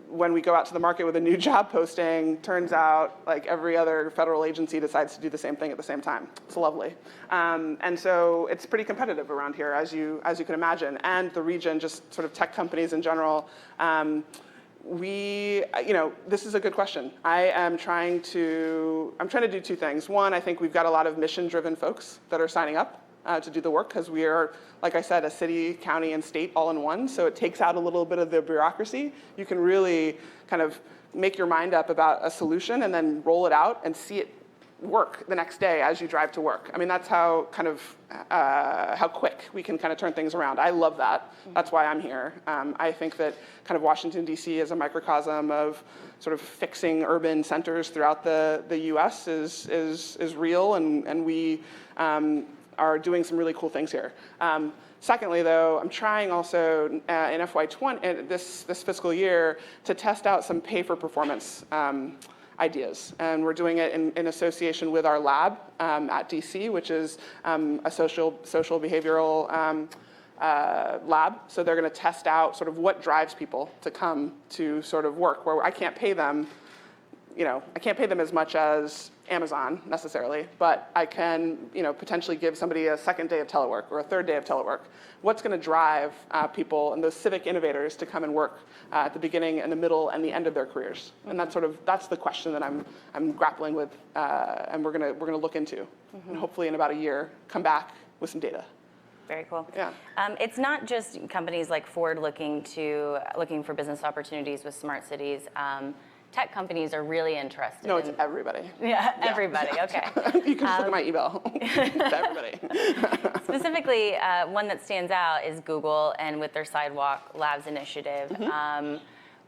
Speaker 11: When we go out to the market with a new job posting, turns out like every other federal agency decides to do the same thing at the same time. It's lovely. And so it's pretty competitive around here, as you can imagine. And the region, just sort of tech companies in general, this is a good question. I'm trying to do two things. One, I think we've got a lot of mission-driven folks that are signing up to do the work, because we are, like I said, a city, county, and state all in one. So it takes out a little bit of the bureaucracy. You can really kind of make your mind up about a solution and then roll it out and see it work the next day as you drive to work. I mean, that's how how quick we can kind of turn things around. I love that. That's why I'm here. I think that kind of Washington, D.C. as a microcosm of sort of fixing urban centers throughout the U.S. is real, and we are doing some really cool things here. Secondly, though, I'm trying also in FY20, this fiscal year, to test out some pay-for-performance ideas. And we're doing it in association with our lab at DC, which is a social behavioral lab. So they're going to test out sort of what drives people to come to sort of work, where I can't pay them, I can't pay them as much as Amazon necessarily, but I can, potentially give somebody a second day of telework or a third day of telework. What's going to drive people and those civic innovators to come and work at the beginning and the middle and the end of their careers? And that's the question that I'm grappling with, and we're gonna look into, and hopefully in about a year come back with some data.
Speaker 2: Very cool.
Speaker 11: Yeah.
Speaker 2: It's not just companies like Ford looking for business opportunities with smart cities. Tech companies are really interested.
Speaker 11: No, it's everybody.
Speaker 2: Yeah, everybody. Okay.
Speaker 11: You can just look at my email. It's everybody.
Speaker 2: Specifically, one that stands out is Google, and with their Sidewalk Labs initiative.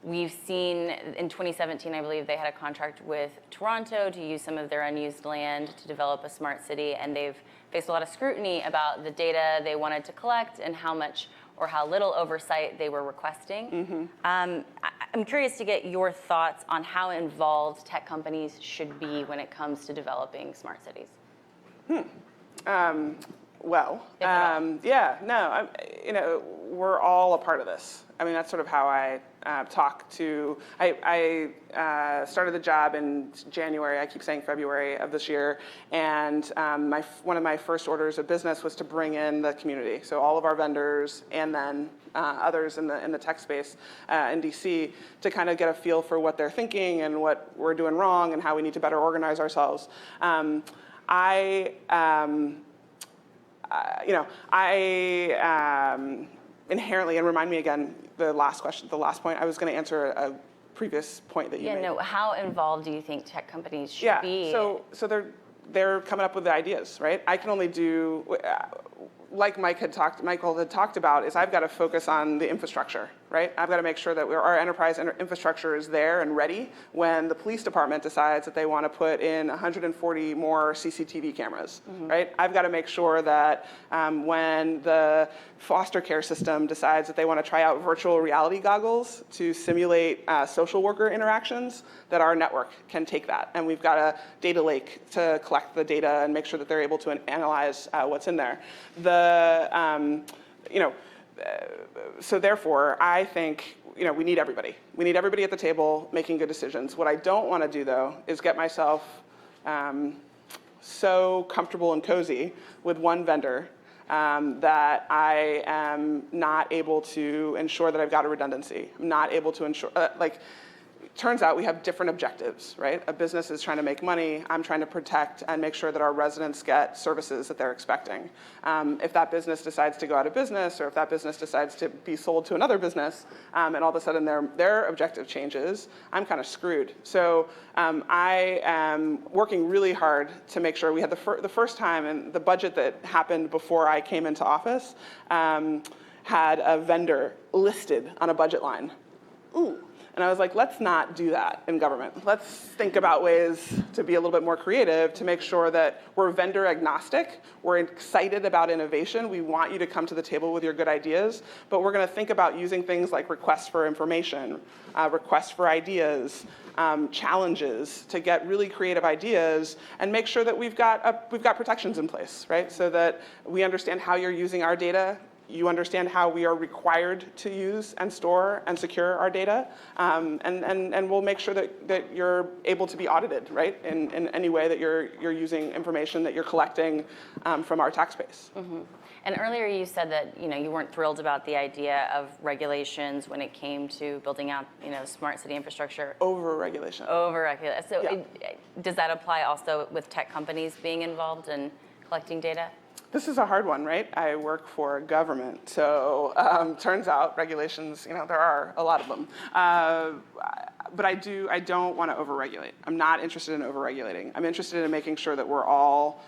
Speaker 2: We've seen in 2017, I believe they had a contract with Toronto to use some of their unused land to develop a smart city, and they've faced a lot of scrutiny about the data they wanted to collect and how much or how little oversight they were requesting. I'm curious to get your thoughts on how involved tech companies should be when it comes to developing smart cities.
Speaker 11: We're all a part of this. I mean, that's sort of how I talk to. I started the job in January. I keep saying February of this year, and one of my first orders of business was to bring in the community. So all of our vendors, and then others in the tech space in DC, to kind of get a feel for what they're thinking and what we're doing wrong and how we need to better organize ourselves. Inherently, and remind me again, the last point, I was going to answer a previous point that you made.
Speaker 2: How involved do you think tech companies should be?
Speaker 11: So they're coming up with the ideas, right? I can only do, like Michael had talked about, is I've got to focus on the infrastructure, right? I've got to make sure that our enterprise infrastructure is there and ready when the police department decides that they want to put in 140 more CCTV cameras, right? I've got to make sure that when the foster care system decides that they want to try out virtual reality goggles to simulate social worker interactions, that our network can take that. And we've got a data lake to collect the data and make sure that they're able to analyze what's in there. So therefore, I think we need everybody. We need everybody at the table making good decisions. What I don't want to do, though, is get myself so comfortable and cozy with one vendor that I am not able to ensure that I've got a redundancy. I'm not able to ensure, turns out we have different objectives, right? A business is trying to make money. I'm trying to protect and make sure that our residents get services that they're expecting. If that business decides to go out of business, or if that business decides to be sold to another business, and all of a sudden their objective changes, I'm kind of screwed. So I am working really hard to make sure we had the first time, and the budget that happened before I came into office had a vendor listed on a budget line. Ooh. And I was like, let's not do that in government. Let's think about ways to be a little bit more creative to make sure that we're vendor agnostic. We're excited about innovation. We want you to come to the table with your good ideas, but we're going to think about using things like requests for information, requests for ideas, challenges to get really creative ideas, and make sure that we've got protections in place, right? So that we understand how you're using our data. You understand how we are required to use and store and secure our data, and we'll make sure that you're able to be audited, right, in any way that you're using information that you're collecting from our tax base.
Speaker 2: And earlier you said that you weren't thrilled about the idea of regulations when it came to building out smart city infrastructure.
Speaker 11: Over-regulation.
Speaker 2: Over-regulation. So
Speaker 11: Yeah.
Speaker 2: Does that apply also with tech companies being involved in collecting data?
Speaker 11: This is a hard one, right? I work for government, so turns out regulations, there are a lot of them. But I don't want to overregulate. I'm not interested in overregulating. I'm interested in making sure that we're all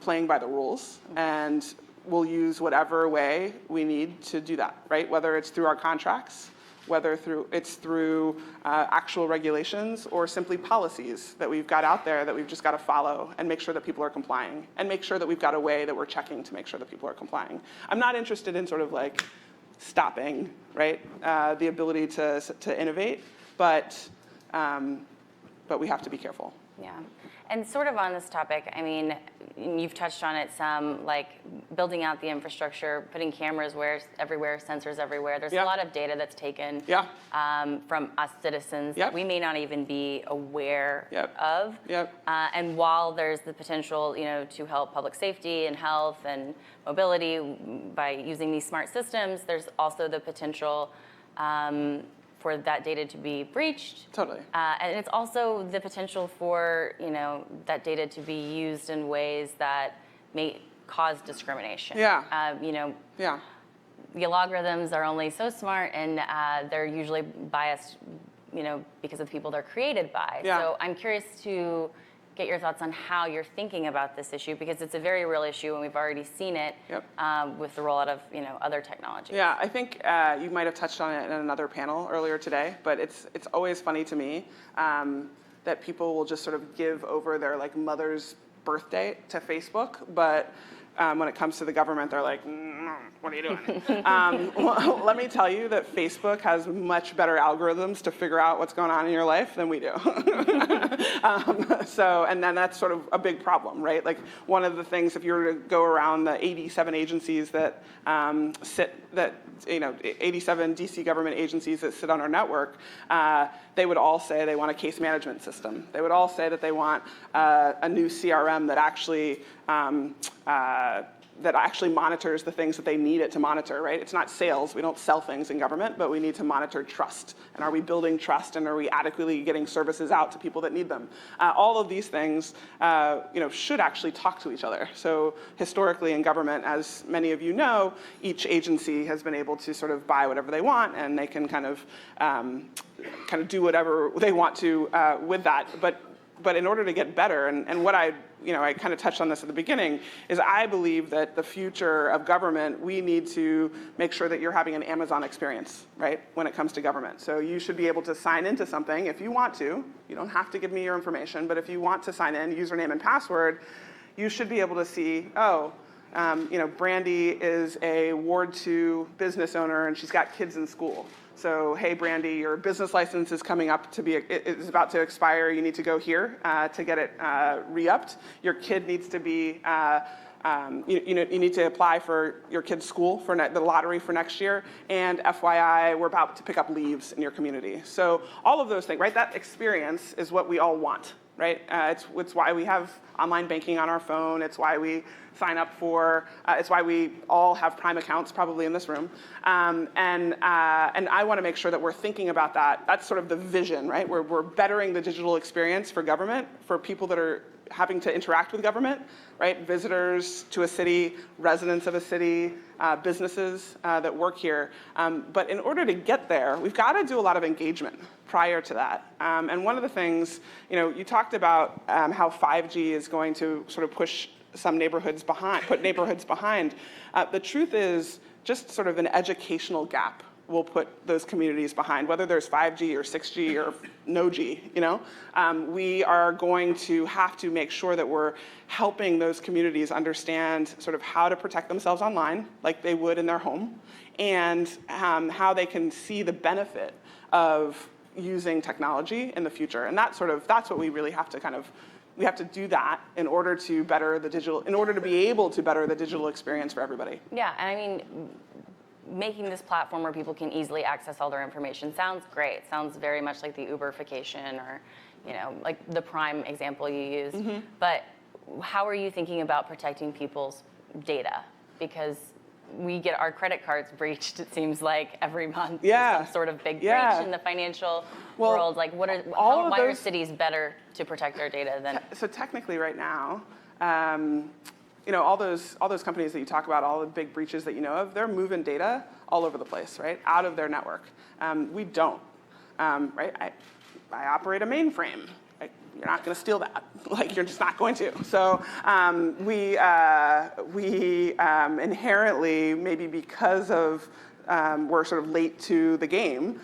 Speaker 11: playing by the rules, and we'll use whatever way we need to do that, right? Whether it's through our contracts, whether it's through actual regulations, or simply policies that we've got out there that we've just got to follow and make sure that people are complying, and make sure that we've got a way that we're checking to make sure that people are complying. I'm not interested in sort of like stopping, right, the ability to innovate, but we have to be careful.
Speaker 2: Yeah. And sort of on this topic, I mean, you've touched on it some, like building out the infrastructure, putting cameras everywhere, sensors everywhere. There's a lot of data that's taken from us citizens that we may not even be aware of. And while there's the potential, to help public safety and health and mobility by using these smart systems, there's also the potential for that data to be breached.
Speaker 11: Totally.
Speaker 2: And it's also the potential for, that data to be used in ways that may cause discrimination. The algorithms are only so smart, and they're usually biased, because of the people they're created by. So I'm curious to get your thoughts on how you're thinking about this issue, because it's a very real issue, and we've already seen it with the rollout of other technologies.
Speaker 11: Yeah, I think you might have touched on it in another panel earlier today, but it's always funny to me that people will just sort of give over their mother's birth date to Facebook, but when it comes to the government, they're like, what are you doing? Well, let me tell you that Facebook has much better algorithms to figure out what's going on in your life than we do. And then that's sort of a big problem, right? Like one of the things, if you were to go around the 87 agencies that 87 DC government agencies that sit on our network, they would all say they want a case management system. They would all say that they want a new CRM that actually monitors the things that they need it to monitor, right? It's not sales. We don't sell things in government, but we need to monitor trust. And are we building trust, and are we adequately getting services out to people that need them? All of these things, should actually talk to each other. So historically in government, as many of you know, each agency has been able to sort of buy whatever they want, and they can kind of do whatever they want to with that. But in order to get better, and what I kind of touched on this at the beginning, is I believe that the future of government, we need to make sure that you're having an Amazon experience, right, when it comes to government. So you should be able to sign into something if you want to. You don't have to give me your information, but if you want to sign in, username and password, you should be able to see, Brandy is a Ward 2 business owner, and she's got kids in school. So, hey, Brandy, your business license is coming up is about to expire. You need to go here to get it re-upped. Your kid needs to be, you need to apply for your kid's school for the lottery for next year. And FYI, we're about to pick up leaves in your community. So all of those things, right? That experience is what we all want, right? It's why we have online banking on our phone. It's why we sign up for, it's why we all have Prime accounts probably in this room. And I want to make sure that we're thinking about that. That's sort of the vision, right? We're bettering the digital experience for government, for people that are having to interact with government, right? Visitors to a city, residents of a city, businesses that work here. But in order to get there, we've got to do a lot of engagement prior to that. And one of the things, you talked about how 5G is going to sort of push some neighborhoods behind, put neighborhoods behind. The truth is, just sort of an educational gap will put those communities behind, whether there's 5G or 6G or no G, we are going to have to make sure that we're helping those communities understand sort of how to protect themselves online, like they would in their home, and how they can see the benefit of using technology in the future. And that's what we really have to we have to do that in order to be able to better the digital experience for everybody.
Speaker 2: Yeah, and I mean, making this platform where people can easily access all their information sounds great. Sounds very much like the Uberification or, like the Prime example you used. Mm-hmm. But how are you thinking about protecting people's data? Because we get our credit cards breached, it seems like, every month.
Speaker 11: Yeah.
Speaker 2: Some sort of big breach in the financial world. Like, why are cities better to protect their data than?
Speaker 11: So technically right now, all those companies that you talk about, all the big breaches that you know of, they're moving data all over the place, right, out of their network. We don't, right? I operate a mainframe. Right? You're not going to steal that. Like, you're just not going to. So we inherently, maybe because of we're sort of late to the game,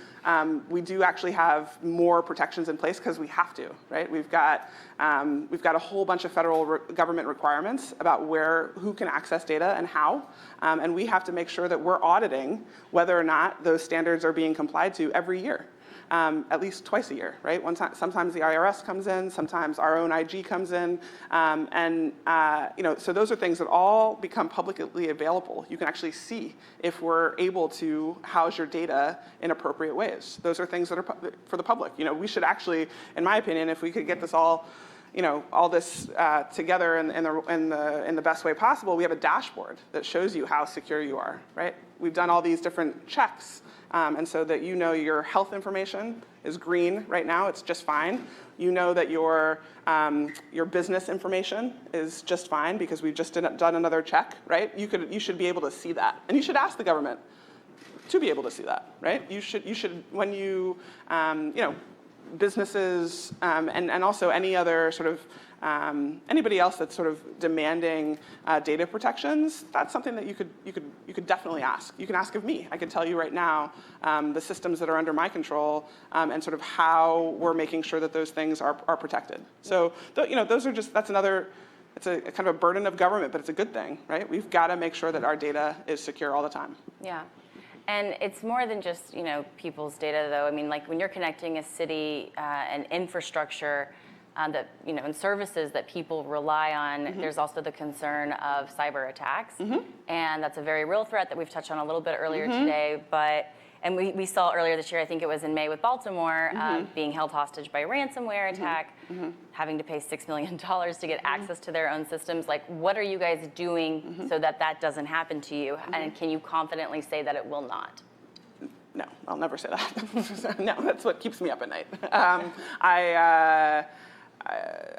Speaker 11: we do actually have more protections in place because we have to, right? We've got a whole bunch of federal government requirements about who can access data and how, and we have to make sure that we're auditing whether or not those standards are being complied to every year. at least twice a year, right? Sometimes the IRS comes in, sometimes our own IG comes in, so those are things that all become publicly available. You can actually see if we're able to house your data in appropriate ways. Those are things that are for the public. We should actually, in my opinion, if we could get this all this together in the best way possible, we have a dashboard that shows you how secure you are, right? We've done all these different checks, and so that your health information is green right now, it's just fine. You know that your business information is just fine because we've just done another check, right? You should be able to see that, and you should ask the government to be able to see that, right? You should when you businesses and also any other sort of anybody else that's sort of demanding data protections, that's something that you could definitely ask. You can ask of me. I can tell you right now the systems that are under my control and sort of how we're making sure that those things are protected. So those are that's another. It's a kind of a burden of government, but it's a good thing, right? We've got to make sure that our data is secure all the time.
Speaker 2: Yeah. And it's more than just people's data, though. I mean, like when you're connecting a city and infrastructure that and services that people rely on, there's also the concern of cyber attacks, and that's a very real threat that we've touched on a little bit earlier today. And we saw earlier this year, I think it was in May with Baltimore, being held hostage by a ransomware attack, having to pay $6 million to get access to their own systems. Like, what are you guys doing so that doesn't happen to you? And can you confidently say that it will not?
Speaker 11: No, I'll never say that. No, that's what keeps me up at night.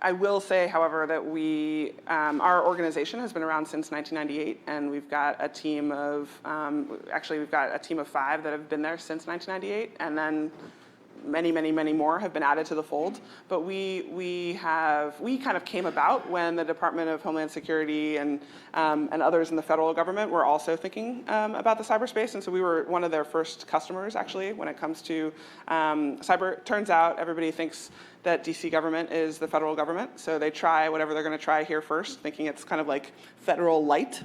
Speaker 11: I will say, however, that our organization has been around since 1998, and we've got a team of 5 that have been there since 1998, and then many, many, many more have been added to the fold. But we kind of came about when the Department of Homeland Security and others in the federal government were also thinking about the cyberspace, and so we were one of their first customers, actually, when it comes to cyber. Turns out everybody thinks that DC government is the federal government, so they try whatever they're going to try here first, thinking it's kind of like federal light.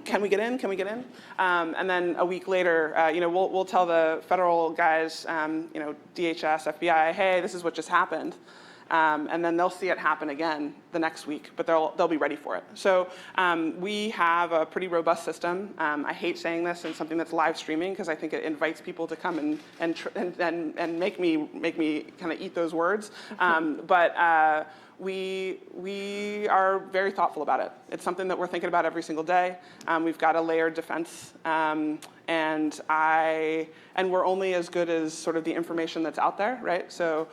Speaker 11: Can we get in? Can we get in? And then a week later, we'll tell the federal guys, DHS, FBI, hey, this is what just happened. And then they'll see it happen again the next week, but they'll be ready for it. So we have a pretty robust system. I hate saying this in something that's live streaming because I think it invites people to come and make me kind of eat those words. But we are very thoughtful about it. It's something that we're thinking about every single day. We've got a layered defense, and we're only as good as sort of the information that's out there, right? So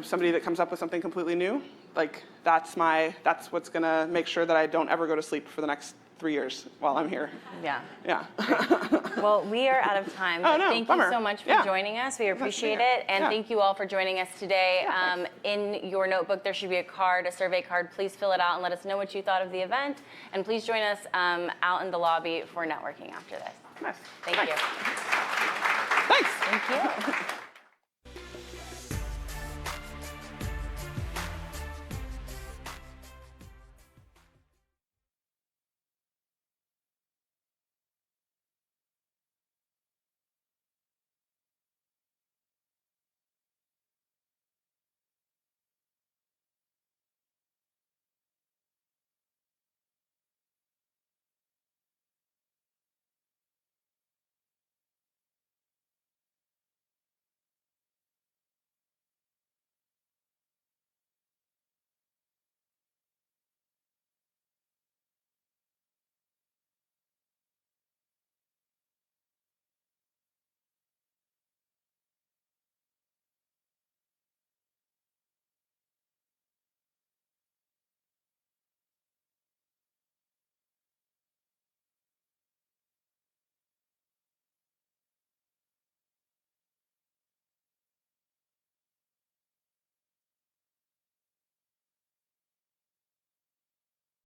Speaker 11: somebody that comes up with something completely new, like that's what's gonna make sure that I don't ever go to sleep for the next 3 years while I'm here.
Speaker 2: Yeah.
Speaker 11: Yeah.
Speaker 2: Well, we are out of time.
Speaker 11: Oh, no,
Speaker 2: thank
Speaker 11: bummer.
Speaker 2: you so much for joining us. We appreciate it. And thank you all for joining us today. In your notebook, there should be a survey card. Please fill it out and let us know what you thought of the event. And please join us out in the lobby for networking after this.
Speaker 11: Nice.
Speaker 2: Thank you.
Speaker 11: Thanks.
Speaker 2: Thank you.